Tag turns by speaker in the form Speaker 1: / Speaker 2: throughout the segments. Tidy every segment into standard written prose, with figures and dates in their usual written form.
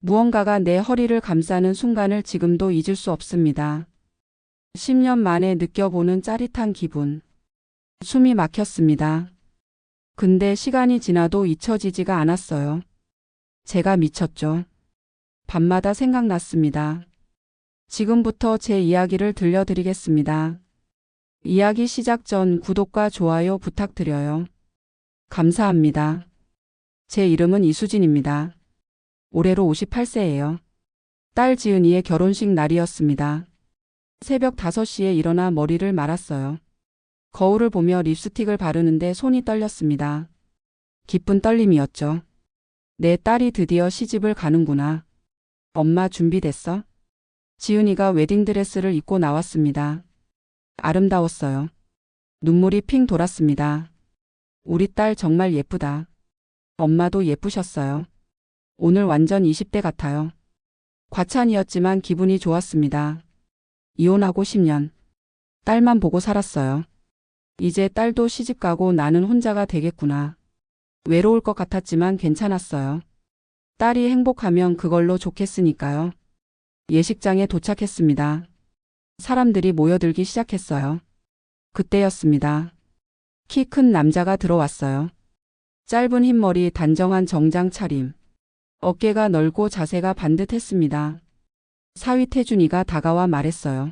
Speaker 1: 무언가가 내 허리를 감싸는 순간을 지금도 잊을 수 없습니다. 10년 만에 느껴보는 짜릿한 기분. 숨이 막혔습니다. 근데 시간이 지나도 잊혀지지가 않았어요. 제가 미쳤죠. 밤마다 생각났습니다. 지금부터 제 이야기를 들려드리겠습니다. 이야기 시작 전 구독과 좋아요 부탁드려요. 감사합니다. 제 이름은 이수진입니다. 올해로 58세예요. 딸 지은이의 결혼식 날이었습니다. 새벽 5시에 일어나 머리를 말았어요. 거울을 보며 립스틱을 바르는데 손이 떨렸습니다. 기쁜 떨림이었죠. 내 딸이 드디어 시집을 가는구나. 엄마 준비됐어? 지은이가 웨딩드레스를 입고 나왔습니다. 아름다웠어요. 눈물이 핑 돌았습니다. 우리 딸 정말 예쁘다. 엄마도 예쁘셨어요. 오늘 완전 20대 같아요. 과찬이었지만 기분이 좋았습니다. 이혼하고 10년. 딸만 보고 살았어요. 이제 딸도 시집가고 나는 혼자가 되겠구나. 외로울 것 같았지만 괜찮았어요. 딸이 행복하면 그걸로 좋겠으니까요. 예식장에 도착했습니다. 사람들이 모여들기 시작했어요. 그때였습니다. 키 큰 남자가 들어왔어요. 짧은 흰머리, 단정한 정장 차림. 어깨가 넓고 자세가 반듯했습니다. 사위 태준이가 다가와 말했어요.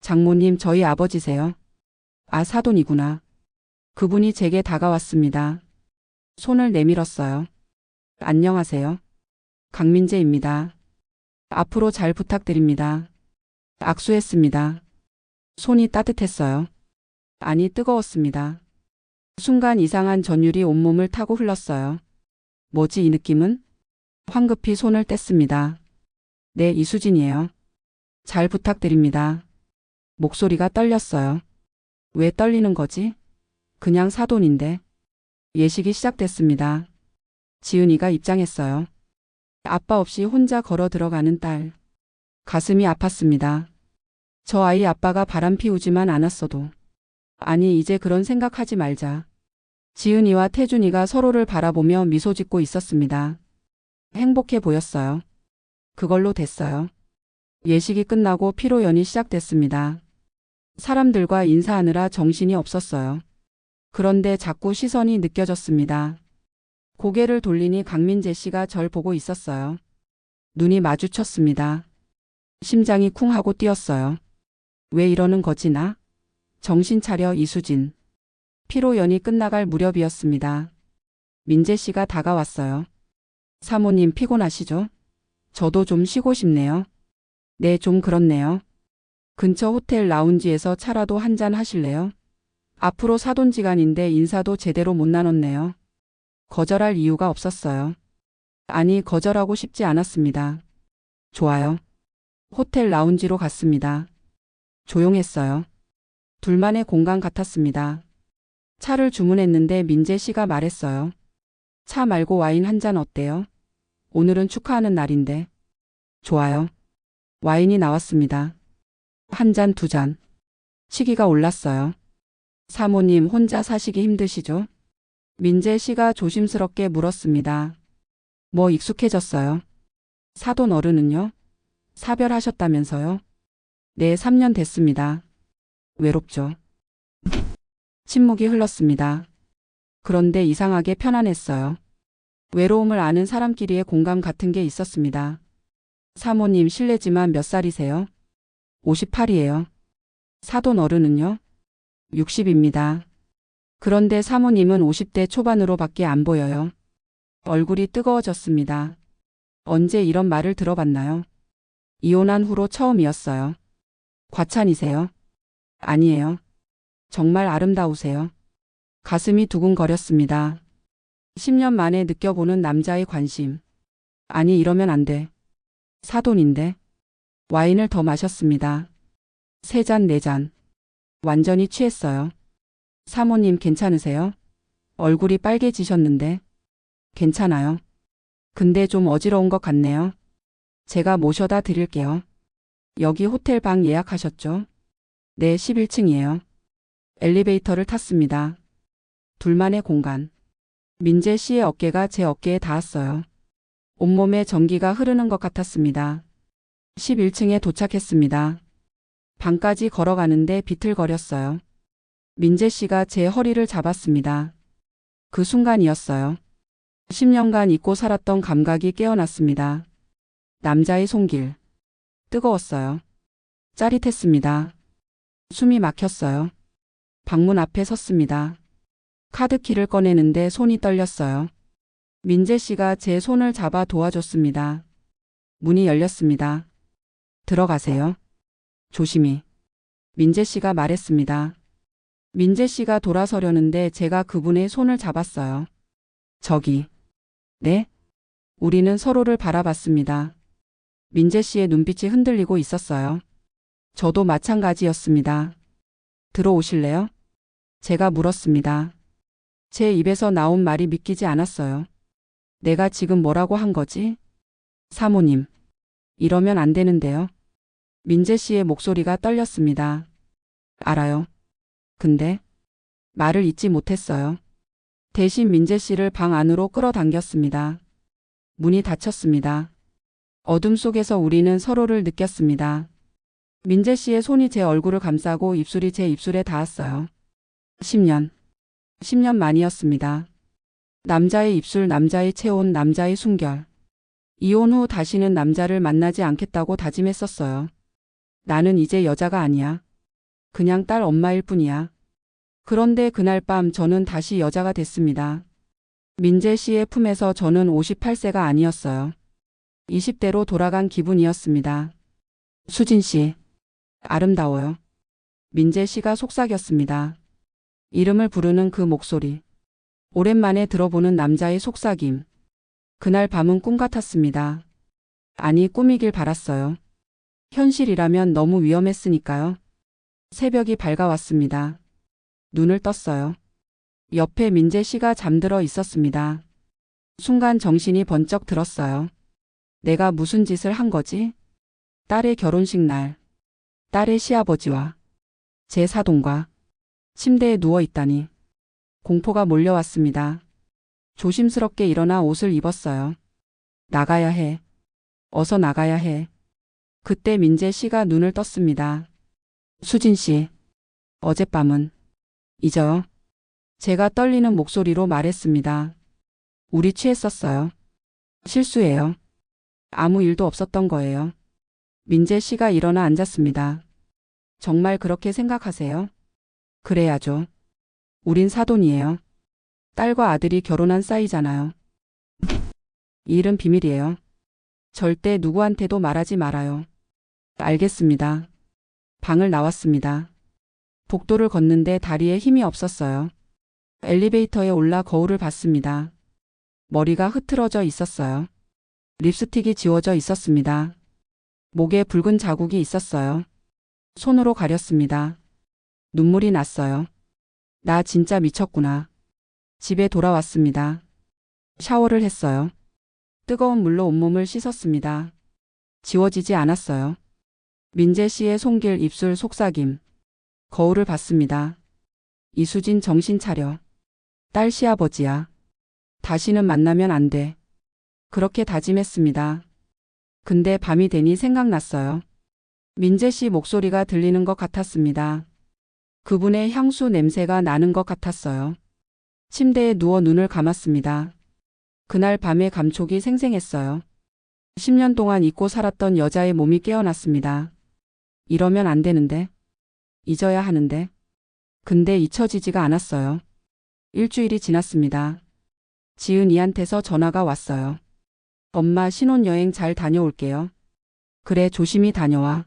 Speaker 1: 장모님, 저희 아버지세요. 아, 사돈이구나. 그분이 제게 다가왔습니다. 손을 내밀었어요. 안녕하세요. 강민재입니다. 앞으로 잘 부탁드립니다. 악수했습니다. 손이 따뜻했어요. 아니, 뜨거웠습니다. 순간 이상한 전율이 온몸을 타고 흘렀어요. 뭐지 이 느낌은? 황급히 손을 뗐습니다. 네, 이수진이에요. 잘 부탁드립니다. 목소리가 떨렸어요. 왜 떨리는 거지? 그냥 사돈인데. 예식이 시작됐습니다. 지은이가 입장했어요. 아빠 없이 혼자 걸어 들어가는 딸. 가슴이 아팠습니다. 저 아이 아빠가 바람 피우지만 않았어도. 아니, 이제 그런 생각하지 말자. 지은이와 태준이가 서로를 바라보며 미소 짓고 있었습니다. 행복해 보였어요. 그걸로 됐어요. 예식이 끝나고 피로연이 시작됐습니다. 사람들과 인사하느라 정신이 없었어요. 그런데 자꾸 시선이 느껴졌습니다. 고개를 돌리니 강민재 씨가 절 보고 있었어요. 눈이 마주쳤습니다. 심장이 쿵 하고 뛰었어요. 왜 이러는 거지 나? 정신 차려 이수진. 피로연이 끝나갈 무렵이었습니다. 민재 씨가 다가왔어요. 사모님 피곤하시죠? 저도 좀 쉬고 싶네요. 네, 좀 그렇네요. 근처 호텔 라운지에서 차라도 한잔 하실래요? 앞으로 사돈지간인데 인사도 제대로 못 나눴네요. 거절할 이유가 없었어요. 아니, 거절하고 싶지 않았습니다. 좋아요. 호텔 라운지로 갔습니다. 조용했어요. 둘만의 공간 같았습니다. 차를 주문했는데 민재 씨가 말했어요. 차 말고 와인 한 잔 어때요? 오늘은 축하하는 날인데. 좋아요. 와인이 나왔습니다. 한 잔, 두 잔. 치기가 올랐어요. 사모님 혼자 사시기 힘드시죠? 민재 씨가 조심스럽게 물었습니다. 뭐 익숙해졌어요. 사돈 어른은요? 사별하셨다면서요? 네, 3년 됐습니다. 외롭죠. 침묵이 흘렀습니다. 그런데 이상하게 편안했어요. 외로움을 아는 사람끼리의 공감 같은 게 있었습니다. 사모님 실례지만 몇 살이세요? 58이에요. 사돈 어른은요? 60입니다. 그런데 사모님은 50대 초반으로밖에 안 보여요. 얼굴이 뜨거워졌습니다. 언제 이런 말을 들어봤나요? 이혼한 후로 처음이었어요. 과찬이세요? 아니에요. 정말 아름다우세요. 가슴이 두근거렸습니다. 10년 만에 느껴보는 남자의 관심. 아니, 이러면 안 돼. 사돈인데. 와인을 더 마셨습니다. 3잔, 4잔. 완전히 취했어요. 사모님 괜찮으세요? 얼굴이 빨개지셨는데. 괜찮아요. 근데 좀 어지러운 것 같네요. 제가 모셔다 드릴게요. 여기 호텔 방 예약하셨죠? 네, 11층이에요. 엘리베이터를 탔습니다. 둘만의 공간. 민재 씨의 어깨가 제 어깨에 닿았어요. 온몸에 전기가 흐르는 것 같았습니다. 11층에 도착했습니다. 방까지 걸어가는데 비틀거렸어요. 민재 씨가 제 허리를 잡았습니다. 그 순간이었어요. 10년간 잊고 살았던 감각이 깨어났습니다. 남자의 손길. 뜨거웠어요. 짜릿했습니다. 숨이 막혔어요. 방문 앞에 섰습니다. 카드키를 꺼내는데 손이 떨렸어요. 민재 씨가 제 손을 잡아 도와줬습니다. 문이 열렸습니다. 들어가세요. 조심히. 민재 씨가 말했습니다. 민재 씨가 돌아서려는데 제가 그분의 손을 잡았어요. 저기. 네? 우리는 서로를 바라봤습니다. 민재 씨의 눈빛이 흔들리고 있었어요. 저도 마찬가지였습니다. 들어오실래요? 제가 물었습니다. 제 입에서 나온 말이 믿기지 않았어요. 내가 지금 뭐라고 한 거지? 사모님. 이러면 안 되는데요. 민재 씨의 목소리가 떨렸습니다. 알아요. 근데 말을 잇지 못했어요. 대신 민재 씨를 방 안으로 끌어당겼습니다. 문이 닫혔습니다. 어둠 속에서 우리는 서로를 느꼈습니다. 민재 씨의 손이 제 얼굴을 감싸고 입술이 제 입술에 닿았어요. 10년 만이었습니다. 남자의 입술, 남자의 체온, 남자의 숨결. 이혼 후 다시는 남자를 만나지 않겠다고 다짐했었어요. 나는 이제 여자가 아니야. 그냥 딸 엄마일 뿐이야. 그런데 그날 밤 저는 다시 여자가 됐습니다. 민재 씨의 품에서 저는 58세가 아니었어요. 20대로 돌아간 기분이었습니다. 수진 씨. 아름다워요. 민재 씨가 속삭였습니다. 이름을 부르는 그 목소리. 오랜만에 들어보는 남자의 속삭임. 그날 밤은 꿈 같았습니다. 아니, 꿈이길 바랐어요. 현실이라면 너무 위험했으니까요. 새벽이 밝아왔습니다. 눈을 떴어요. 옆에 민재 씨가 잠들어 있었습니다. 순간 정신이 번쩍 들었어요. 내가 무슨 짓을 한 거지? 딸의 결혼식 날, 딸의 시아버지와 제 사돈과 침대에 누워 있다니. 공포가 몰려왔습니다. 조심스럽게 일어나 옷을 입었어요. 나가야 해. 어서 나가야 해. 그때 민재 씨가 눈을 떴습니다. 수진 씨, 어젯밤은 잊어요. 제가 떨리는 목소리로 말했습니다. 우리 취했었어요. 실수예요. 아무 일도 없었던 거예요. 민재 씨가 일어나 앉았습니다. 정말 그렇게 생각하세요? 그래야죠. 우린 사돈이에요. 딸과 아들이 결혼한 사이잖아요. 이 일은 비밀이에요. 절대 누구한테도 말하지 말아요. 알겠습니다. 방을 나왔습니다. 복도를 걷는데 다리에 힘이 없었어요. 엘리베이터에 올라 거울을 봤습니다. 머리가 흐트러져 있었어요. 립스틱이 지워져 있었습니다. 목에 붉은 자국이 있었어요. 손으로 가렸습니다. 눈물이 났어요. 나 진짜 미쳤구나. 집에 돌아왔습니다. 샤워를 했어요. 뜨거운 물로 온몸을 씻었습니다. 지워지지 않았어요. 민재 씨의 손길, 입술, 속삭임. 거울을 봤습니다. 이수진, 정신 차려. 딸 시아버지야. 다시는 만나면 안 돼. 그렇게 다짐했습니다. 근데 밤이 되니 생각났어요. 민재 씨 목소리가 들리는 것 같았습니다. 그분의 향수 냄새가 나는 것 같았어요. 침대에 누워 눈을 감았습니다. 그날 밤의 감촉이 생생했어요. 10년 동안 잊고 살았던 여자의 몸이 깨어났습니다. 이러면 안 되는데. 잊어야 하는데. 근데 잊혀지지가 않았어요. 일주일이 지났습니다. 지은이한테서 전화가 왔어요. 엄마, 신혼여행 잘 다녀올게요. 그래, 조심히 다녀와.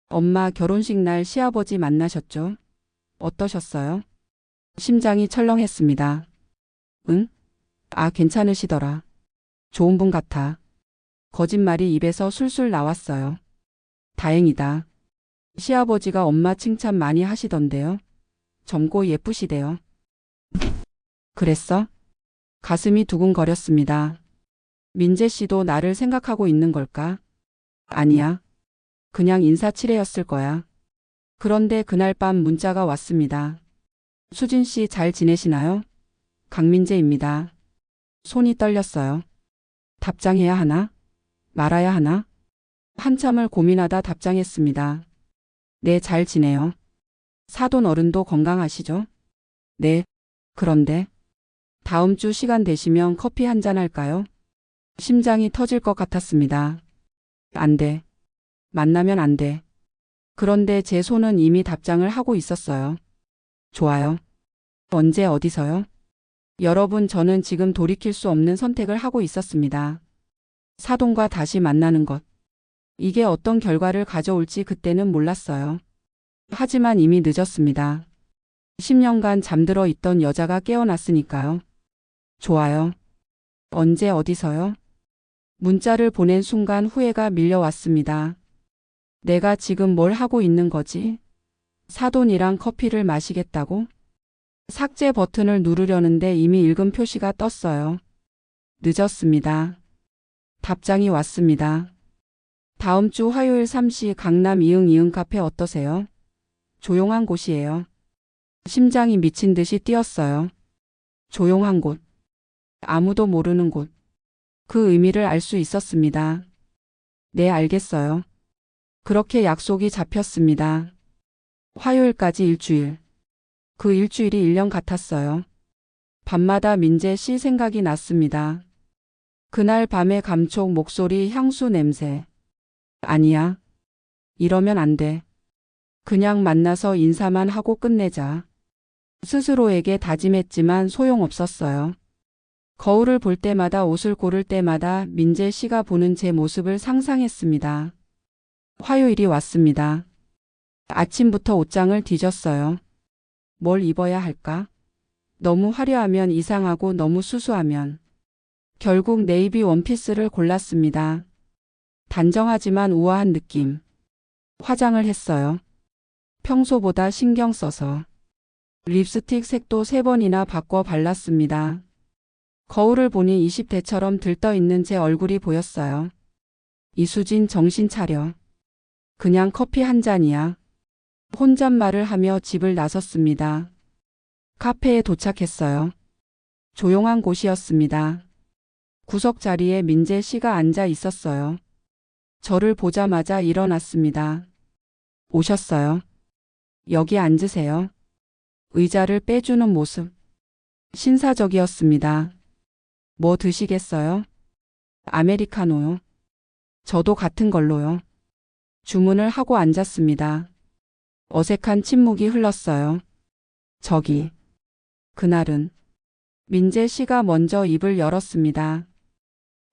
Speaker 1: 엄마, 결혼식 날 시아버지 만나셨죠? 어떠셨어요? 심장이 철렁했습니다. 응? 아, 괜찮으시더라. 좋은 분 같아. 거짓말이 입에서 술술 나왔어요. 다행이다. 시아버지가 엄마 칭찬 많이 하시던데요. 젊고 예쁘시대요. 그랬어? 가슴이 두근거렸습니다. 민재 씨도 나를 생각하고 있는 걸까? 아니야. 그냥 인사치레였을 거야. 그런데 그날 밤 문자가 왔습니다. 수진 씨 잘 지내시나요? 강민재입니다. 손이 떨렸어요. 답장해야 하나? 말아야 하나? 한참을 고민하다 답장했습니다. 네, 잘 지내요. 사돈 어른도 건강하시죠? 네. 그런데 다음 주 시간 되시면 커피 한잔 할까요? 심장이 터질 것 같았습니다. 안 돼. 만나면 안 돼. 그런데 제 손은 이미 답장을 하고 있었어요. 좋아요. 언제 어디서요? 여러분, 저는 지금 돌이킬 수 없는 선택을 하고 있었습니다. 사돈과 다시 만나는 것. 이게 어떤 결과를 가져올지 그때는 몰랐어요. 하지만 이미 늦었습니다. 10년간 잠들어 있던 여자가 깨어났으니까요. 좋아요. 언제 어디서요? 문자를 보낸 순간 후회가 밀려왔습니다. 내가 지금 뭘 하고 있는 거지? 사돈이랑 커피를 마시겠다고? 삭제 버튼을 누르려는데 이미 읽은 표시가 떴어요. 늦었습니다. 답장이 왔습니다. 다음 주 화요일 3시 강남 이응 카페 어떠세요? 조용한 곳이에요. 심장이 미친 듯이 뛰었어요. 조용한 곳. 아무도 모르는 곳. 그 의미를 알 수 있었습니다. 네, 알겠어요. 그렇게 약속이 잡혔습니다. 화요일까지 일주일. 그 일주일이 1년 같았어요. 밤마다 민재 씨 생각이 났습니다. 그날 밤의 감촉, 목소리, 향수, 냄새. 아니야. 이러면 안 돼. 그냥 만나서 인사만 하고 끝내자. 스스로에게 다짐했지만 소용없었어요. 거울을 볼 때마다, 옷을 고를 때마다 민재 씨가 보는 제 모습을 상상했습니다. 화요일이 왔습니다. 아침부터 옷장을 뒤졌어요. 뭘 입어야 할까? 너무 화려하면 이상하고 너무 수수하면. 결국 네이비 원피스를 골랐습니다. 단정하지만 우아한 느낌. 화장을 했어요. 평소보다 신경 써서. 립스틱 색도 3번이나 바꿔 발랐습니다. 거울을 보니 20대처럼 들떠있는 제 얼굴이 보였어요. 이수진, 정신 차려. 그냥 커피 한 잔이야. 혼잣말을 하며 집을 나섰습니다. 카페에 도착했어요. 조용한 곳이었습니다. 구석 자리에 민재 씨가 앉아 있었어요. 저를 보자마자 일어났습니다. 오셨어요? 여기 앉으세요. 의자를 빼주는 모습. 신사적이었습니다. 뭐 드시겠어요? 아메리카노요. 저도 같은 걸로요. 주문을 하고 앉았습니다. 어색한 침묵이 흘렀어요. 저기. 그날은 민재 씨가 먼저 입을 열었습니다.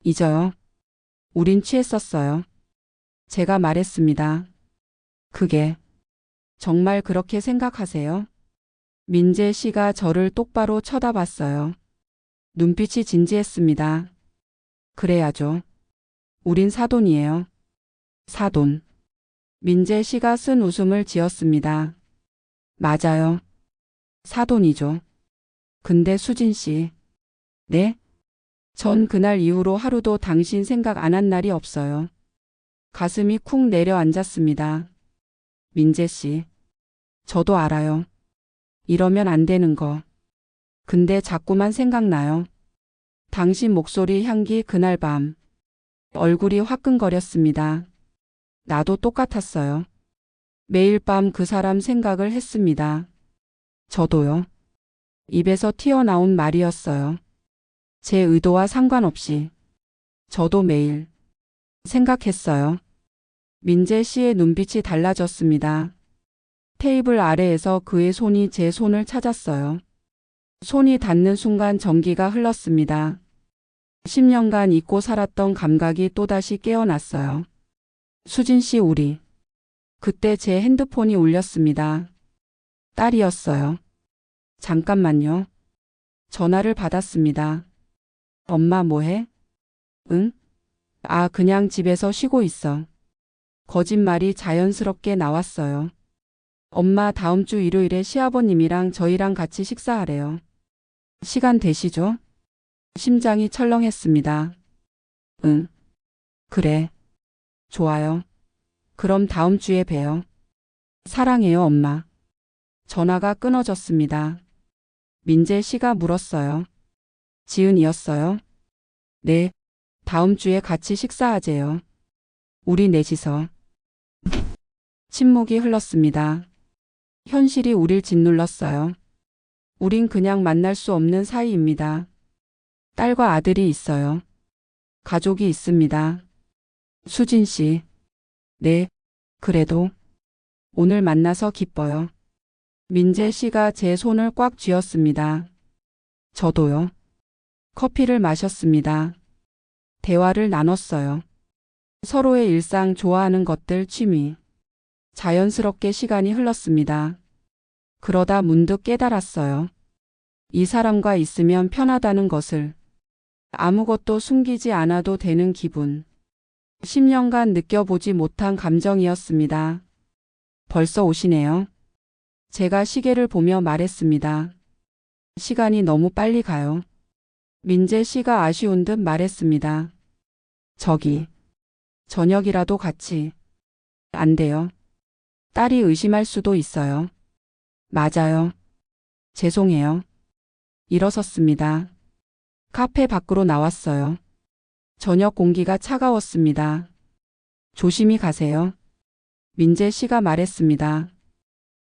Speaker 1: 잊어요. 우린 취했었어요. 제가 말했습니다. 그게 정말 그렇게 생각하세요? 민재 씨가 저를 똑바로 쳐다봤어요. 눈빛이 진지했습니다. 그래야죠. 우린 사돈이에요. 사돈. 민재 씨가 쓴 웃음을 지었습니다. 맞아요. 사돈이죠. 근데 수진 씨. 네? 전 그날 이후로 하루도 당신 생각 안 한 날이 없어요. 가슴이 쿵 내려앉았습니다. 민재 씨. 저도 알아요. 이러면 안 되는 거. 근데 자꾸만 생각나요. 당신 목소리, 향기, 그날 밤. 얼굴이 화끈거렸습니다. 나도 똑같았어요. 매일 밤 그 사람 생각을 했습니다. 저도요. 입에서 튀어나온 말이었어요. 제 의도와 상관없이. 저도 매일 생각했어요. 민재 씨의 눈빛이 달라졌습니다. 테이블 아래에서 그의 손이 제 손을 찾았어요. 손이 닿는 순간 전기가 흘렀습니다. 10년간 잊고 살았던 감각이 또다시 깨어났어요. 수진 씨, 우리. 그때 제 핸드폰이 울렸습니다. 딸이었어요. 잠깐만요. 전화를 받았습니다. 엄마 뭐해? 응? 아, 그냥 집에서 쉬고 있어. 거짓말이 자연스럽게 나왔어요. 엄마 다음 주 일요일에 시아버님이랑 저희랑 같이 식사하래요. 시간 되시죠? 심장이 철렁했습니다. 응. 그래. 좋아요. 그럼 다음 주에 봬요. 사랑해요, 엄마. 전화가 끊어졌습니다. 민재 씨가 물었어요. 지은이었어요? 네. 다음 주에 같이 식사하재요. 우리 넷이서. 침묵이 흘렀습니다. 현실이 우릴 짓눌렀어요. 우린 그냥 만날 수 없는 사이입니다. 딸과 아들이 있어요. 가족이 있습니다. 수진 씨. 네, 그래도 오늘 만나서 기뻐요. 민재 씨가 제 손을 꽉 쥐었습니다. 저도요. 커피를 마셨습니다. 대화를 나눴어요. 서로의 일상, 좋아하는 것들, 취미. 자연스럽게 시간이 흘렀습니다. 그러다 문득 깨달았어요. 이 사람과 있으면 편하다는 것을. 아무것도 숨기지 않아도 되는 기분. 10년간 느껴보지 못한 감정이었습니다. 벌써 오시네요. 제가 시계를 보며 말했습니다. 시간이 너무 빨리 가요. 민재 씨가 아쉬운 듯 말했습니다. 저기, 저녁이라도 같이. 안 돼요. 딸이 의심할 수도 있어요. 맞아요. 죄송해요. 일어섰습니다. 카페 밖으로 나왔어요. 저녁 공기가 차가웠습니다. 조심히 가세요. 민재 씨가 말했습니다.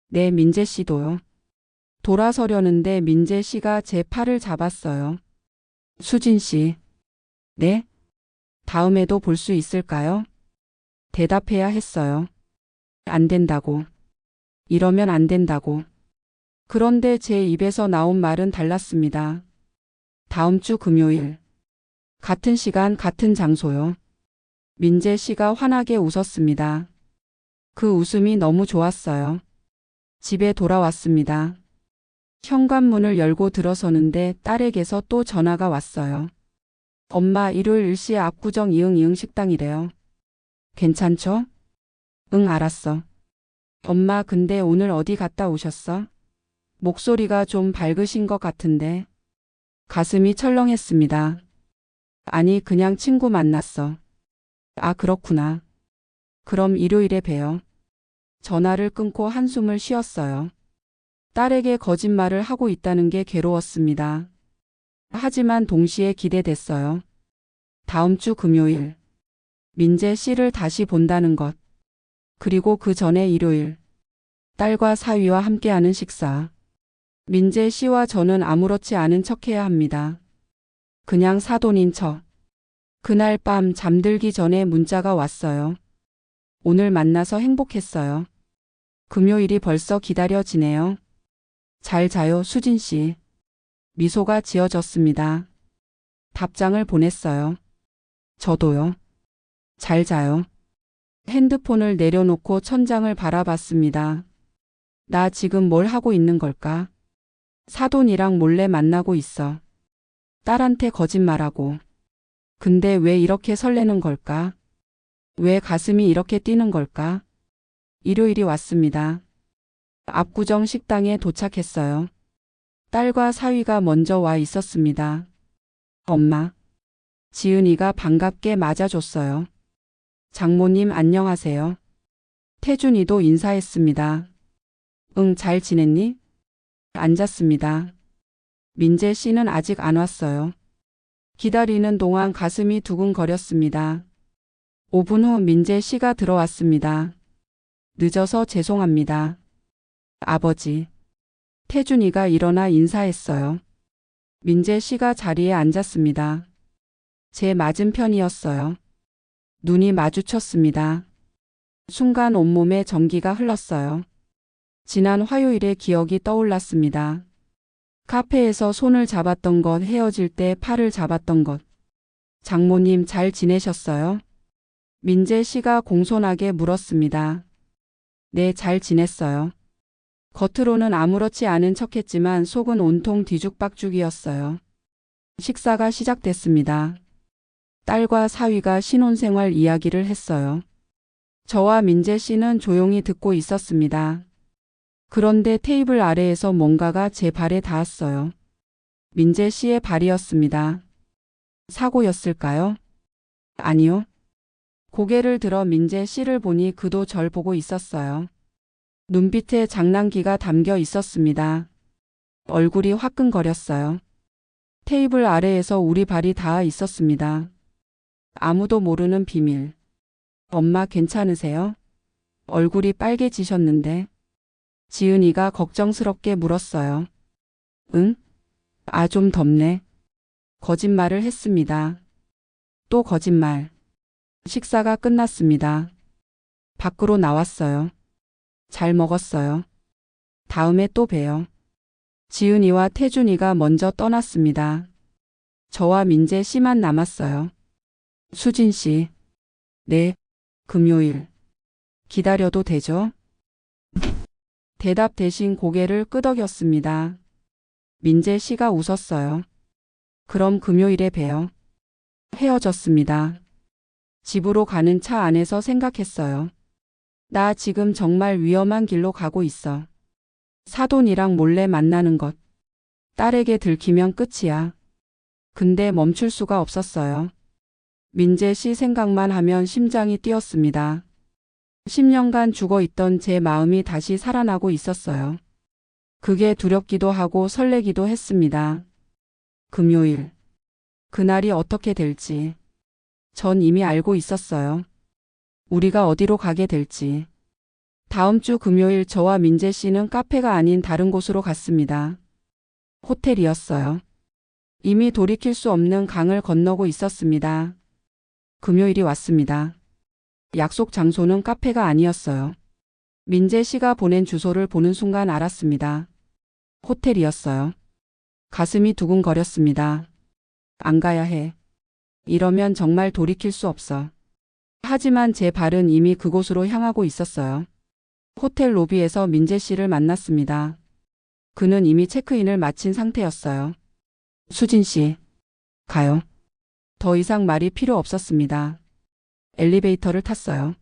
Speaker 1: 네, 민재 씨도요. 돌아서려는데 민재 씨가 제 팔을 잡았어요. 수진 씨. 네? 다음에도 볼 수 있을까요? 대답해야 했어요. 안 된다고. 이러면 안 된다고. 그런데 제 입에서 나온 말은 달랐습니다. 다음 주 금요일. 같은 시간, 같은 장소요. 민재 씨가 환하게 웃었습니다. 그 웃음이 너무 좋았어요. 집에 돌아왔습니다. 현관문을 열고 들어서는데 딸에게서 또 전화가 왔어요. 엄마, 일요일 일시에 압구정 이응 식당이래요. 괜찮죠? 응, 알았어. 엄마, 근데 오늘 어디 갔다 오셨어? 목소리가 좀 밝으신 것 같은데. 가슴이 철렁했습니다. 아니, 그냥 친구 만났어. 아, 그렇구나. 그럼 일요일에 봬요. 전화를 끊고 한숨을 쉬었어요. 딸에게 거짓말을 하고 있다는 게 괴로웠습니다. 하지만 동시에 기대됐어요. 다음 주 금요일. 민재 씨를 다시 본다는 것. 그리고 그 전에 일요일. 딸과 사위와 함께하는 식사. 민재 씨와 저는 아무렇지 않은 척해야 합니다. 그냥 사돈인 척. 그날 밤 잠들기 전에 문자가 왔어요. 오늘 만나서 행복했어요. 금요일이 벌써 기다려지네요. 잘 자요, 수진 씨. 미소가 지어졌습니다. 답장을 보냈어요. 저도요. 잘 자요. 핸드폰을 내려놓고 천장을 바라봤습니다. 나 지금 뭘 하고 있는 걸까? 사돈이랑 몰래 만나고 있어. 딸한테 거짓말하고. 근데 왜 이렇게 설레는 걸까? 왜 가슴이 이렇게 뛰는 걸까? 일요일이 왔습니다. 압구정 식당에 도착했어요. 딸과 사위가 먼저 와 있었습니다. 엄마. 지은이가 반갑게 맞아줬어요. 장모님 안녕하세요. 태준이도 인사했습니다. 응, 잘 지냈니? 앉았습니다. 민재 씨는 아직 안 왔어요. 기다리는 동안 가슴이 두근거렸습니다. 5분 후 민재 씨가 들어왔습니다. 늦어서 죄송합니다. 아버지. 태준이가 일어나 인사했어요. 민재 씨가 자리에 앉았습니다. 제 맞은편이었어요. 눈이 마주쳤습니다. 순간 온몸에 전기가 흘렀어요. 지난 화요일의 기억이 떠올랐습니다. 카페에서 손을 잡았던 것, 헤어질 때 팔을 잡았던 것. 장모님 잘 지내셨어요? 민재 씨가 공손하게 물었습니다. 네, 잘 지냈어요. 겉으로는 아무렇지 않은 척했지만 속은 온통 뒤죽박죽이었어요. 식사가 시작됐습니다. 딸과 사위가 신혼생활 이야기를 했어요. 저와 민재 씨는 조용히 듣고 있었습니다. 그런데 테이블 아래에서 뭔가가 제 발에 닿았어요. 민재 씨의 발이었습니다. 사고였을까요? 아니요. 고개를 들어 민재 씨를 보니 그도 절 보고 있었어요. 눈빛에 장난기가 담겨 있었습니다. 얼굴이 화끈거렸어요. 테이블 아래에서 우리 발이 닿아 있었습니다. 아무도 모르는 비밀. 엄마 괜찮으세요? 얼굴이 빨개지셨는데. 지은이가 걱정스럽게 물었어요. 응? 아, 좀 덥네. 거짓말을 했습니다. 또 거짓말. 식사가 끝났습니다. 밖으로 나왔어요. 잘 먹었어요. 다음에 또 봬요. 지은이와 태준이가 먼저 떠났습니다. 저와 민재 씨만 남았어요. 수진 씨. 네. 금요일. 기다려도 되죠? 대답 대신 고개를 끄덕였습니다. 민재 씨가 웃었어요. 그럼 금요일에 봬요. 헤어졌습니다. 집으로 가는 차 안에서 생각했어요. 나 지금 정말 위험한 길로 가고 있어. 사돈이랑 몰래 만나는 것. 딸에게 들키면 끝이야. 근데 멈출 수가 없었어요. 민재 씨 생각만 하면 심장이 뛰었습니다. 10년간 죽어있던 제 마음이 다시 살아나고 있었어요. 그게 두렵기도 하고 설레기도 했습니다. 금요일. 그날이 어떻게 될지. 전 이미 알고 있었어요. 우리가 어디로 가게 될지. 다음 주 금요일 저와 민재 씨는 카페가 아닌 다른 곳으로 갔습니다. 호텔이었어요. 이미 돌이킬 수 없는 강을 건너고 있었습니다. 금요일이 왔습니다. 약속 장소는 카페가 아니었어요. 민재 씨가 보낸 주소를 보는 순간 알았습니다. 호텔이었어요. 가슴이 두근거렸습니다. 안 가야 해. 이러면 정말 돌이킬 수 없어. 하지만 제 발은 이미 그곳으로 향하고 있었어요. 호텔 로비에서 민재 씨를 만났습니다. 그는 이미 체크인을 마친 상태였어요. 수진 씨, 가요. 더 이상 말이 필요 없었습니다. 엘리베이터를 탔어요.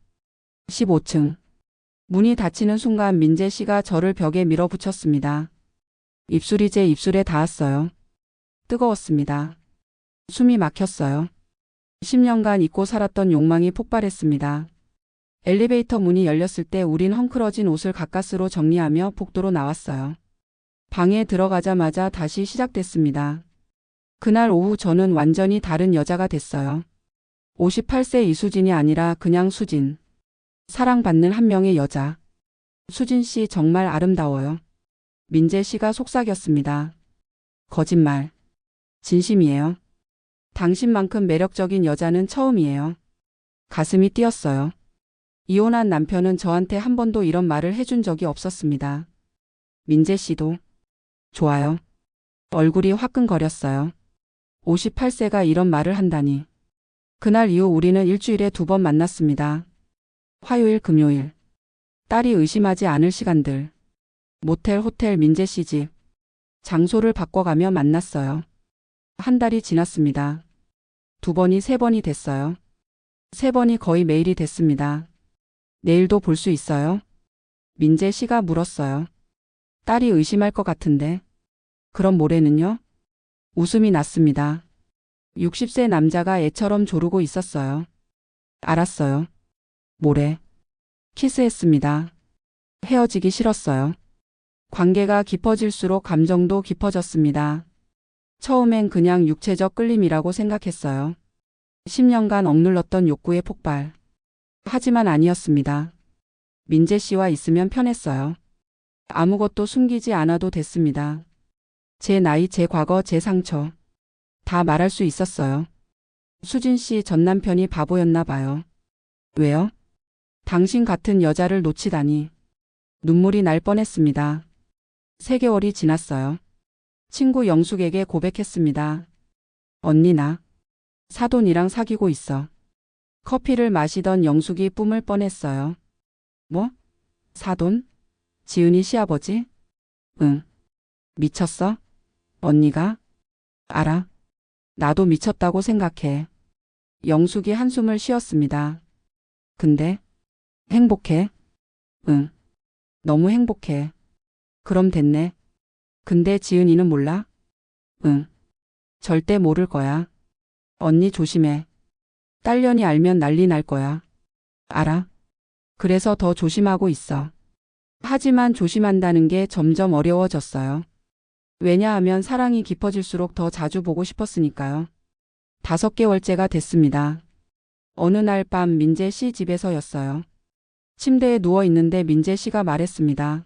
Speaker 1: 15층. 문이 닫히는 순간 민재 씨가 저를 벽에 밀어붙였습니다. 입술이 제 입술에 닿았어요. 뜨거웠습니다. 숨이 막혔어요. 10년간 잊고 살았던 욕망이 폭발했습니다. 엘리베이터 문이 열렸을 때 우린 헝클어진 옷을 가까스로 정리하며 복도로 나왔어요. 방에 들어가자마자 다시 시작됐습니다. 그날 오후 저는 완전히 다른 여자가 됐어요. 58세 이수진이 아니라 그냥 수진. 사랑받는 한 명의 여자. 수진 씨 정말 아름다워요. 민재 씨가 속삭였습니다. 거짓말. 진심이에요. 당신만큼 매력적인 여자는 처음이에요. 가슴이 뛰었어요. 이혼한 남편은 저한테 한 번도 이런 말을 해준 적이 없었습니다. 민재 씨도. 좋아요. 얼굴이 화끈거렸어요. 58세가 이런 말을 한다니. 그날 이후 우리는 일주일에 2번 만났습니다. 화요일, 금요일. 딸이 의심하지 않을 시간들. 모텔, 호텔, 민재 씨 집. 장소를 바꿔가며 만났어요. 한 달이 지났습니다. 2번이 3번이 됐어요. 3번이 거의 매일이 됐습니다. 내일도 볼 수 있어요? 민재 씨가 물었어요. 딸이 의심할 것 같은데. 그럼 모레는요? 웃음이 났습니다. 60세 남자가 애처럼 조르고 있었어요. 알았어요. 모레. 키스했습니다. 헤어지기 싫었어요. 관계가 깊어질수록 감정도 깊어졌습니다. 처음엔 그냥 육체적 끌림이라고 생각했어요. 10년간 억눌렀던 욕구의 폭발. 하지만 아니었습니다. 민재 씨와 있으면 편했어요. 아무것도 숨기지 않아도 됐습니다. 제 나이, 제 과거, 제 상처. 다 말할 수 있었어요. 수진 씨 전 남편이 바보였나 봐요. 왜요? 당신 같은 여자를 놓치다니. 눈물이 날 뻔했습니다. 3개월이 지났어요. 친구 영숙에게 고백했습니다. 언니 나 사돈이랑 사귀고 있어. 커피를 마시던 영숙이 뿜을 뻔했어요. 뭐? 사돈? 지은이 시아버지? 응. 미쳤어? 언니가? 알아. 나도 미쳤다고 생각해. 영숙이 한숨을 쉬었습니다. 근데? 행복해? 응. 너무 행복해. 그럼 됐네. 근데 지은이는 몰라? 응. 절대 모를 거야. 언니 조심해. 딸년이 알면 난리 날 거야. 알아. 그래서 더 조심하고 있어. 하지만 조심한다는 게 점점 어려워졌어요. 왜냐하면 사랑이 깊어질수록 더 자주 보고 싶었으니까요. 5개월째가 됐습니다. 어느 날 밤 민재 씨 집에서였어요. 침대에 누워 있는데 민재 씨가 말했습니다.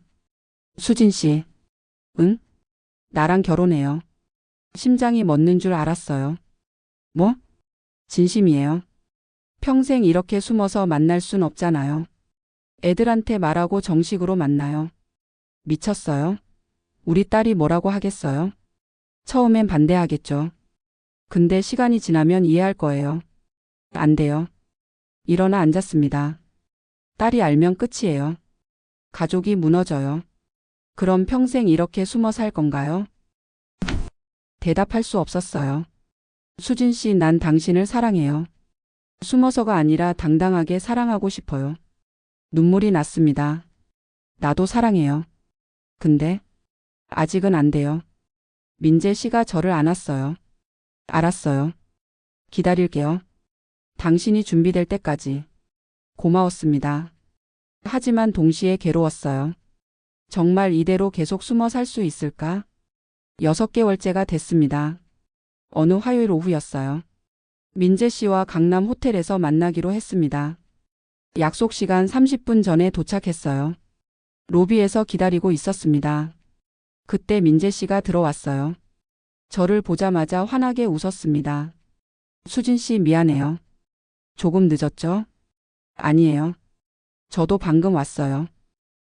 Speaker 1: 수진 씨, 응? 나랑 결혼해요. 심장이 멎는 줄 알았어요. 뭐? 진심이에요. 평생 이렇게 숨어서 만날 순 없잖아요. 애들한테 말하고 정식으로 만나요. 미쳤어요? 우리 딸이 뭐라고 하겠어요? 처음엔 반대하겠죠. 근데 시간이 지나면 이해할 거예요. 안 돼요. 일어나 앉았습니다. 딸이 알면 끝이에요. 가족이 무너져요. 그럼 평생 이렇게 숨어 살 건가요? 대답할 수 없었어요. 수진 씨, 난 당신을 사랑해요. 숨어서가 아니라 당당하게 사랑하고 싶어요. 눈물이 났습니다. 나도 사랑해요. 근데 아직은 안 돼요. 민재 씨가 저를 안았어요. 알았어요. 기다릴게요. 당신이 준비될 때까지. 고마웠습니다. 하지만 동시에 괴로웠어요. 정말 이대로 계속 숨어 살 수 있을까? 6개월째가 됐습니다. 어느 화요일 오후였어요. 민재 씨와 강남 호텔에서 만나기로 했습니다. 약속 시간 30분 전에 도착했어요. 로비에서 기다리고 있었습니다. 그때 민재 씨가 들어왔어요. 저를 보자마자 환하게 웃었습니다. 수진 씨, 미안해요. 조금 늦었죠? 아니에요. 저도 방금 왔어요.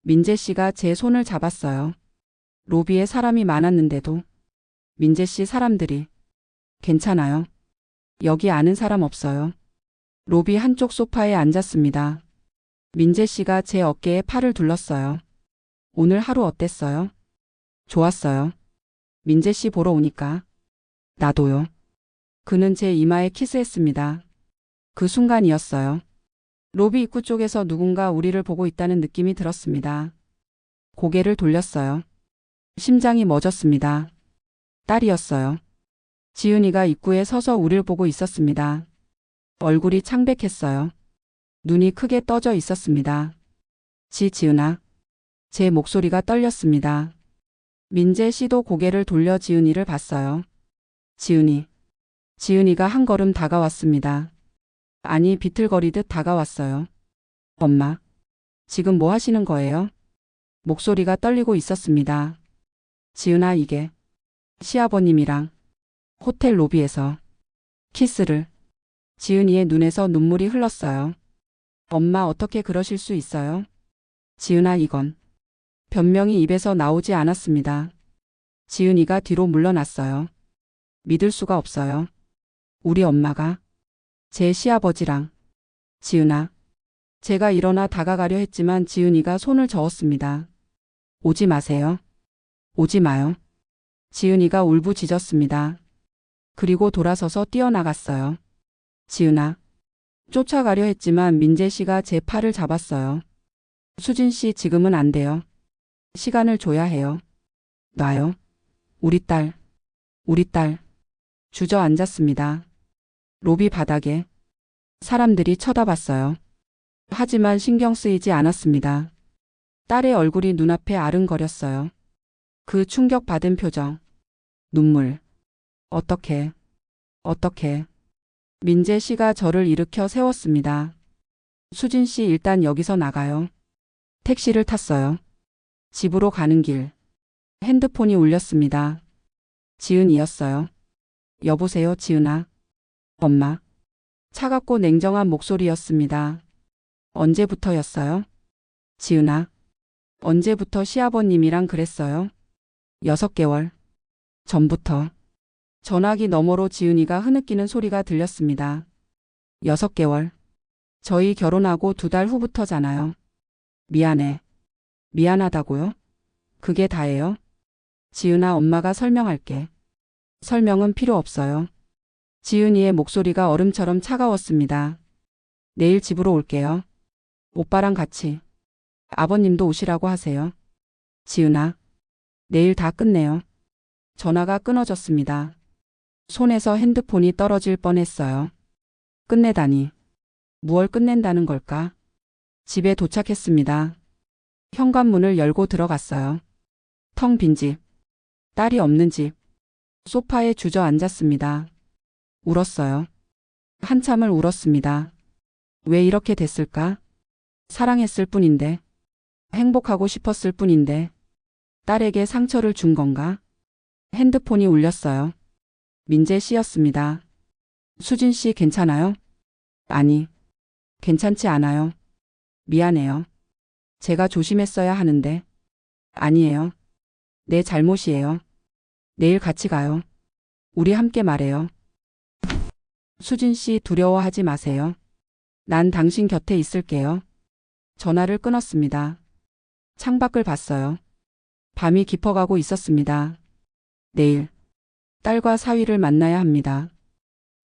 Speaker 1: 민재 씨가 제 손을 잡았어요. 로비에 사람이 많았는데도. 민재 씨, 사람들이. 괜찮아요. 여기 아는 사람 없어요. 로비 한쪽 소파에 앉았습니다. 민재 씨가 제 어깨에 팔을 둘렀어요. 오늘 하루 어땠어요? 좋았어요. 민재 씨 보러 오니까. 나도요. 그는 제 이마에 키스했습니다. 그 순간이었어요. 로비 입구 쪽에서 누군가 우리를 보고 있다는 느낌이 들었습니다. 고개를 돌렸어요. 심장이 멎었습니다. 딸이었어요. 지은이가 입구에 서서 우릴 보고 있었습니다. 얼굴이 창백했어요. 눈이 크게 떠져 있었습니다. 지은아. 제 목소리가 떨렸습니다. 민재 씨도 고개를 돌려 지은이를 봤어요. 지은이. 지은이가 한 걸음 다가왔습니다. 아니, 비틀거리듯 다가왔어요. 엄마. 지금 뭐 하시는 거예요? 목소리가 떨리고 있었습니다. 지은아, 이게. 시아버님이랑 호텔 로비에서 키스를. 지은이의 눈에서 눈물이 흘렀어요. 엄마, 어떻게 그러실 수 있어요? 지은아, 이건. 변명이 입에서 나오지 않았습니다. 지은이가 뒤로 물러났어요. 믿을 수가 없어요. 우리 엄마가 제 시아버지랑. 지은아. 제가 일어나 다가가려 했지만 지은이가 손을 저었습니다. 오지 마세요. 오지 마요. 지은이가 울부짖었습니다. 그리고 돌아서서 뛰어나갔어요. 지은아. 쫓아가려 했지만 민재 씨가 제 팔을 잡았어요. 수진 씨, 지금은 안 돼요. 시간을 줘야 해요. 놔요. 우리 딸. 우리 딸. 주저앉았습니다. 로비 바닥에. 사람들이 쳐다봤어요. 하지만 신경 쓰이지 않았습니다. 딸의 얼굴이 눈앞에 아른거렸어요. 그 충격받은 표정. 눈물. 어떻게. 민재 씨가 저를 일으켜 세웠습니다. 수진 씨, 일단 여기서 나가요. 택시를 탔어요. 집으로 가는 길. 핸드폰이 울렸습니다. 지은이었어요. 여보세요, 지은아. 엄마. 차갑고 냉정한 목소리였습니다. 언제부터였어요? 지은아. 언제부터 시아버님이랑 그랬어요? 6개월. 전부터. 전화기 너머로 지은이가 흐느끼는 소리가 들렸습니다. 6개월. 저희 결혼하고 2달 후부터잖아요. 미안해. 미안하다고요? 그게 다예요? 지은아, 엄마가 설명할게. 설명은 필요 없어요. 지은이의 목소리가 얼음처럼 차가웠습니다. 내일 집으로 올게요. 오빠랑 같이. 아버님도 오시라고 하세요. 지은아. 내일 다 끝내요. 전화가 끊어졌습니다. 손에서 핸드폰이 떨어질 뻔했어요. 끝내다니. 무얼 끝낸다는 걸까? 집에 도착했습니다. 현관문을 열고 들어갔어요. 텅 빈 집. 딸이 없는 집. 소파에 주저앉았습니다. 울었어요. 한참을 울었습니다. 왜 이렇게 됐을까? 사랑했을 뿐인데, 행복하고 싶었을 뿐인데, 딸에게 상처를 준 건가? 핸드폰이 울렸어요. 민재 씨였습니다. 수진 씨 괜찮아요? 아니, 괜찮지 않아요. 미안해요. 제가 조심했어야 하는데. 아니에요. 내 잘못이에요. 내일 같이 가요. 우리 함께 말해요. 수진 씨 두려워하지 마세요. 난 당신 곁에 있을게요. 전화를 끊었습니다. 창밖을 봤어요. 밤이 깊어가고 있었습니다. 내일 딸과 사위를 만나야 합니다.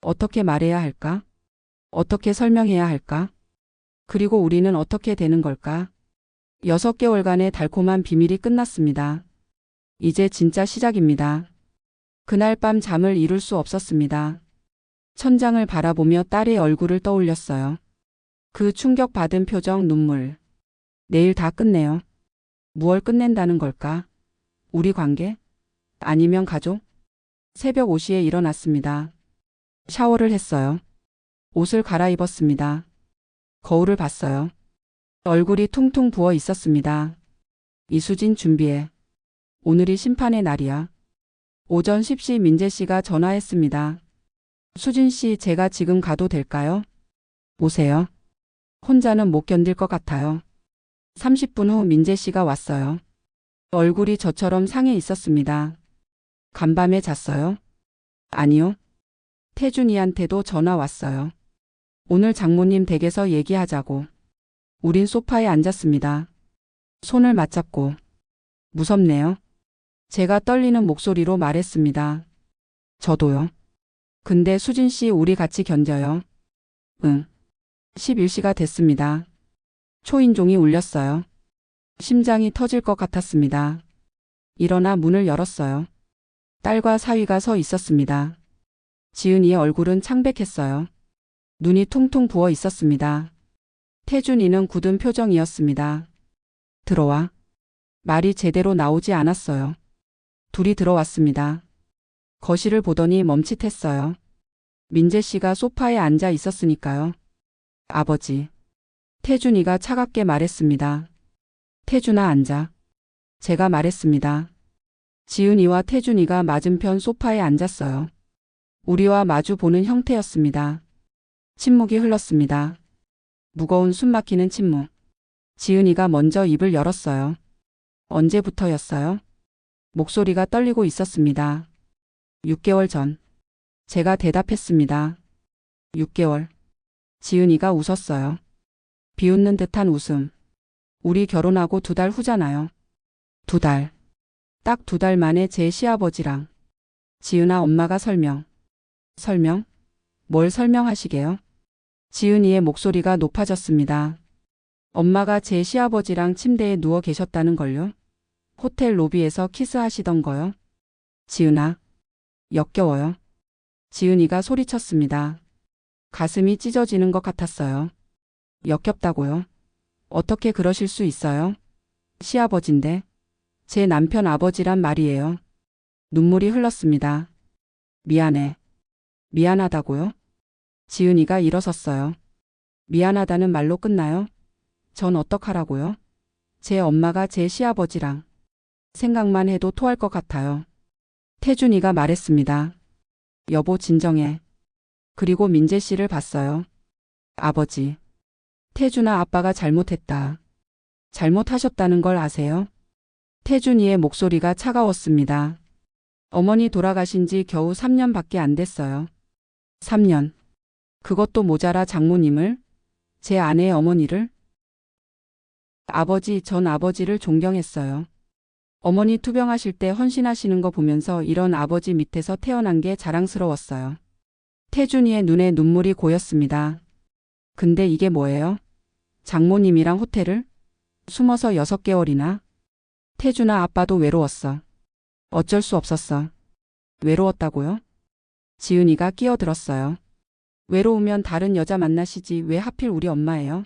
Speaker 1: 어떻게 말해야 할까? 어떻게 설명해야 할까? 그리고 우리는 어떻게 되는 걸까? 6개월간의 달콤한 비밀이 끝났습니다. 이제 진짜 시작입니다. 그날 밤 잠을 이룰 수 없었습니다. 천장을 바라보며 딸의 얼굴을 떠올렸어요. 그 충격받은 표정, 눈물. 내일 다 끝내요. 무얼 끝낸다는 걸까? 우리 관계? 아니면 가족? 새벽 5시에 일어났습니다. 샤워를 했어요. 옷을 갈아입었습니다. 거울을 봤어요. 얼굴이 퉁퉁 부어 있었습니다. 이수진 준비해. 오늘이 심판의 날이야. 오전 10시 민재 씨가 전화했습니다. 수진 씨, 제가 지금 가도 될까요? 오세요. 혼자는 못 견딜 것 같아요. 30분 후 민재 씨가 왔어요. 얼굴이 저처럼 상해 있었습니다. 간밤에 잤어요? 아니요. 태준이한테도 전화 왔어요. 오늘 장모님 댁에서 얘기하자고. 우린 소파에 앉았습니다. 손을 맞잡고. 무섭네요. 제가 떨리는 목소리로 말했습니다. 저도요. 근데 수진 씨, 우리 같이 견뎌요. 응. 11시가 됐습니다. 초인종이 울렸어요. 심장이 터질 것 같았습니다. 일어나 문을 열었어요. 딸과 사위가 서 있었습니다. 지은이의 얼굴은 창백했어요. 눈이 퉁퉁 부어 있었습니다. 태준이는 굳은 표정이었습니다. 들어와. 말이 제대로 나오지 않았어요. 둘이 들어왔습니다. 거실을 보더니 멈칫했어요. 민재 씨가 소파에 앉아 있었으니까요. 아버지. 태준이가 차갑게 말했습니다. 태준아, 앉아. 제가 말했습니다. 지은이와 태준이가 맞은편 소파에 앉았어요. 우리와 마주 보는 형태였습니다. 침묵이 흘렀습니다. 무거운 숨막히는 침묵. 지은이가 먼저 입을 열었어요. 언제부터였어요? 목소리가 떨리고 있었습니다. 6개월 전. 제가 대답했습니다. 6개월. 지은이가 웃었어요. 비웃는 듯한 웃음. 우리 결혼하고 2달 후잖아요. 2달. 딱 2달 만에 제 시아버지랑. 지은아, 엄마가 설명. 설명? 뭘 설명하시게요? 지은이의 목소리가 높아졌습니다. 엄마가 제 시아버지랑 침대에 누워 계셨다는 걸요? 호텔 로비에서 키스하시던 거요? 지은아. 역겨워요. 지은이가 소리쳤습니다. 가슴이 찢어지는 것 같았어요. 역겹다고요? 어떻게 그러실 수 있어요? 시아버진데. 제 남편 아버지란 말이에요. 눈물이 흘렀습니다. 미안해. 미안하다고요? 지은이가 일어섰어요. 미안하다는 말로 끝나요? 전 어떡하라고요? 제 엄마가 제 시아버지랑. 생각만 해도 토할 것 같아요. 태준이가 말했습니다. 여보, 진정해. 그리고 민재 씨를 봤어요. 아버지. 태준아, 아빠가 잘못했다. 잘못하셨다는 걸 아세요? 태준이의 목소리가 차가웠습니다. 어머니 돌아가신 지 겨우 3년밖에 안 됐어요. 3년. 그것도 모자라 장모님을? 제 아내의 어머니를? 아버지, 전 아버지를 존경했어요. 어머니 투병하실 때 헌신하시는 거 보면서 이런 아버지 밑에서 태어난 게 자랑스러웠어요. 태준이의 눈에 눈물이 고였습니다. 근데 이게 뭐예요? 장모님이랑 호텔을? 숨어서 6개월이나? 태준아, 아빠도 외로웠어. 어쩔 수 없었어. 외로웠다고요? 지은이가 끼어들었어요. 외로우면 다른 여자 만나시지 왜 하필 우리 엄마예요?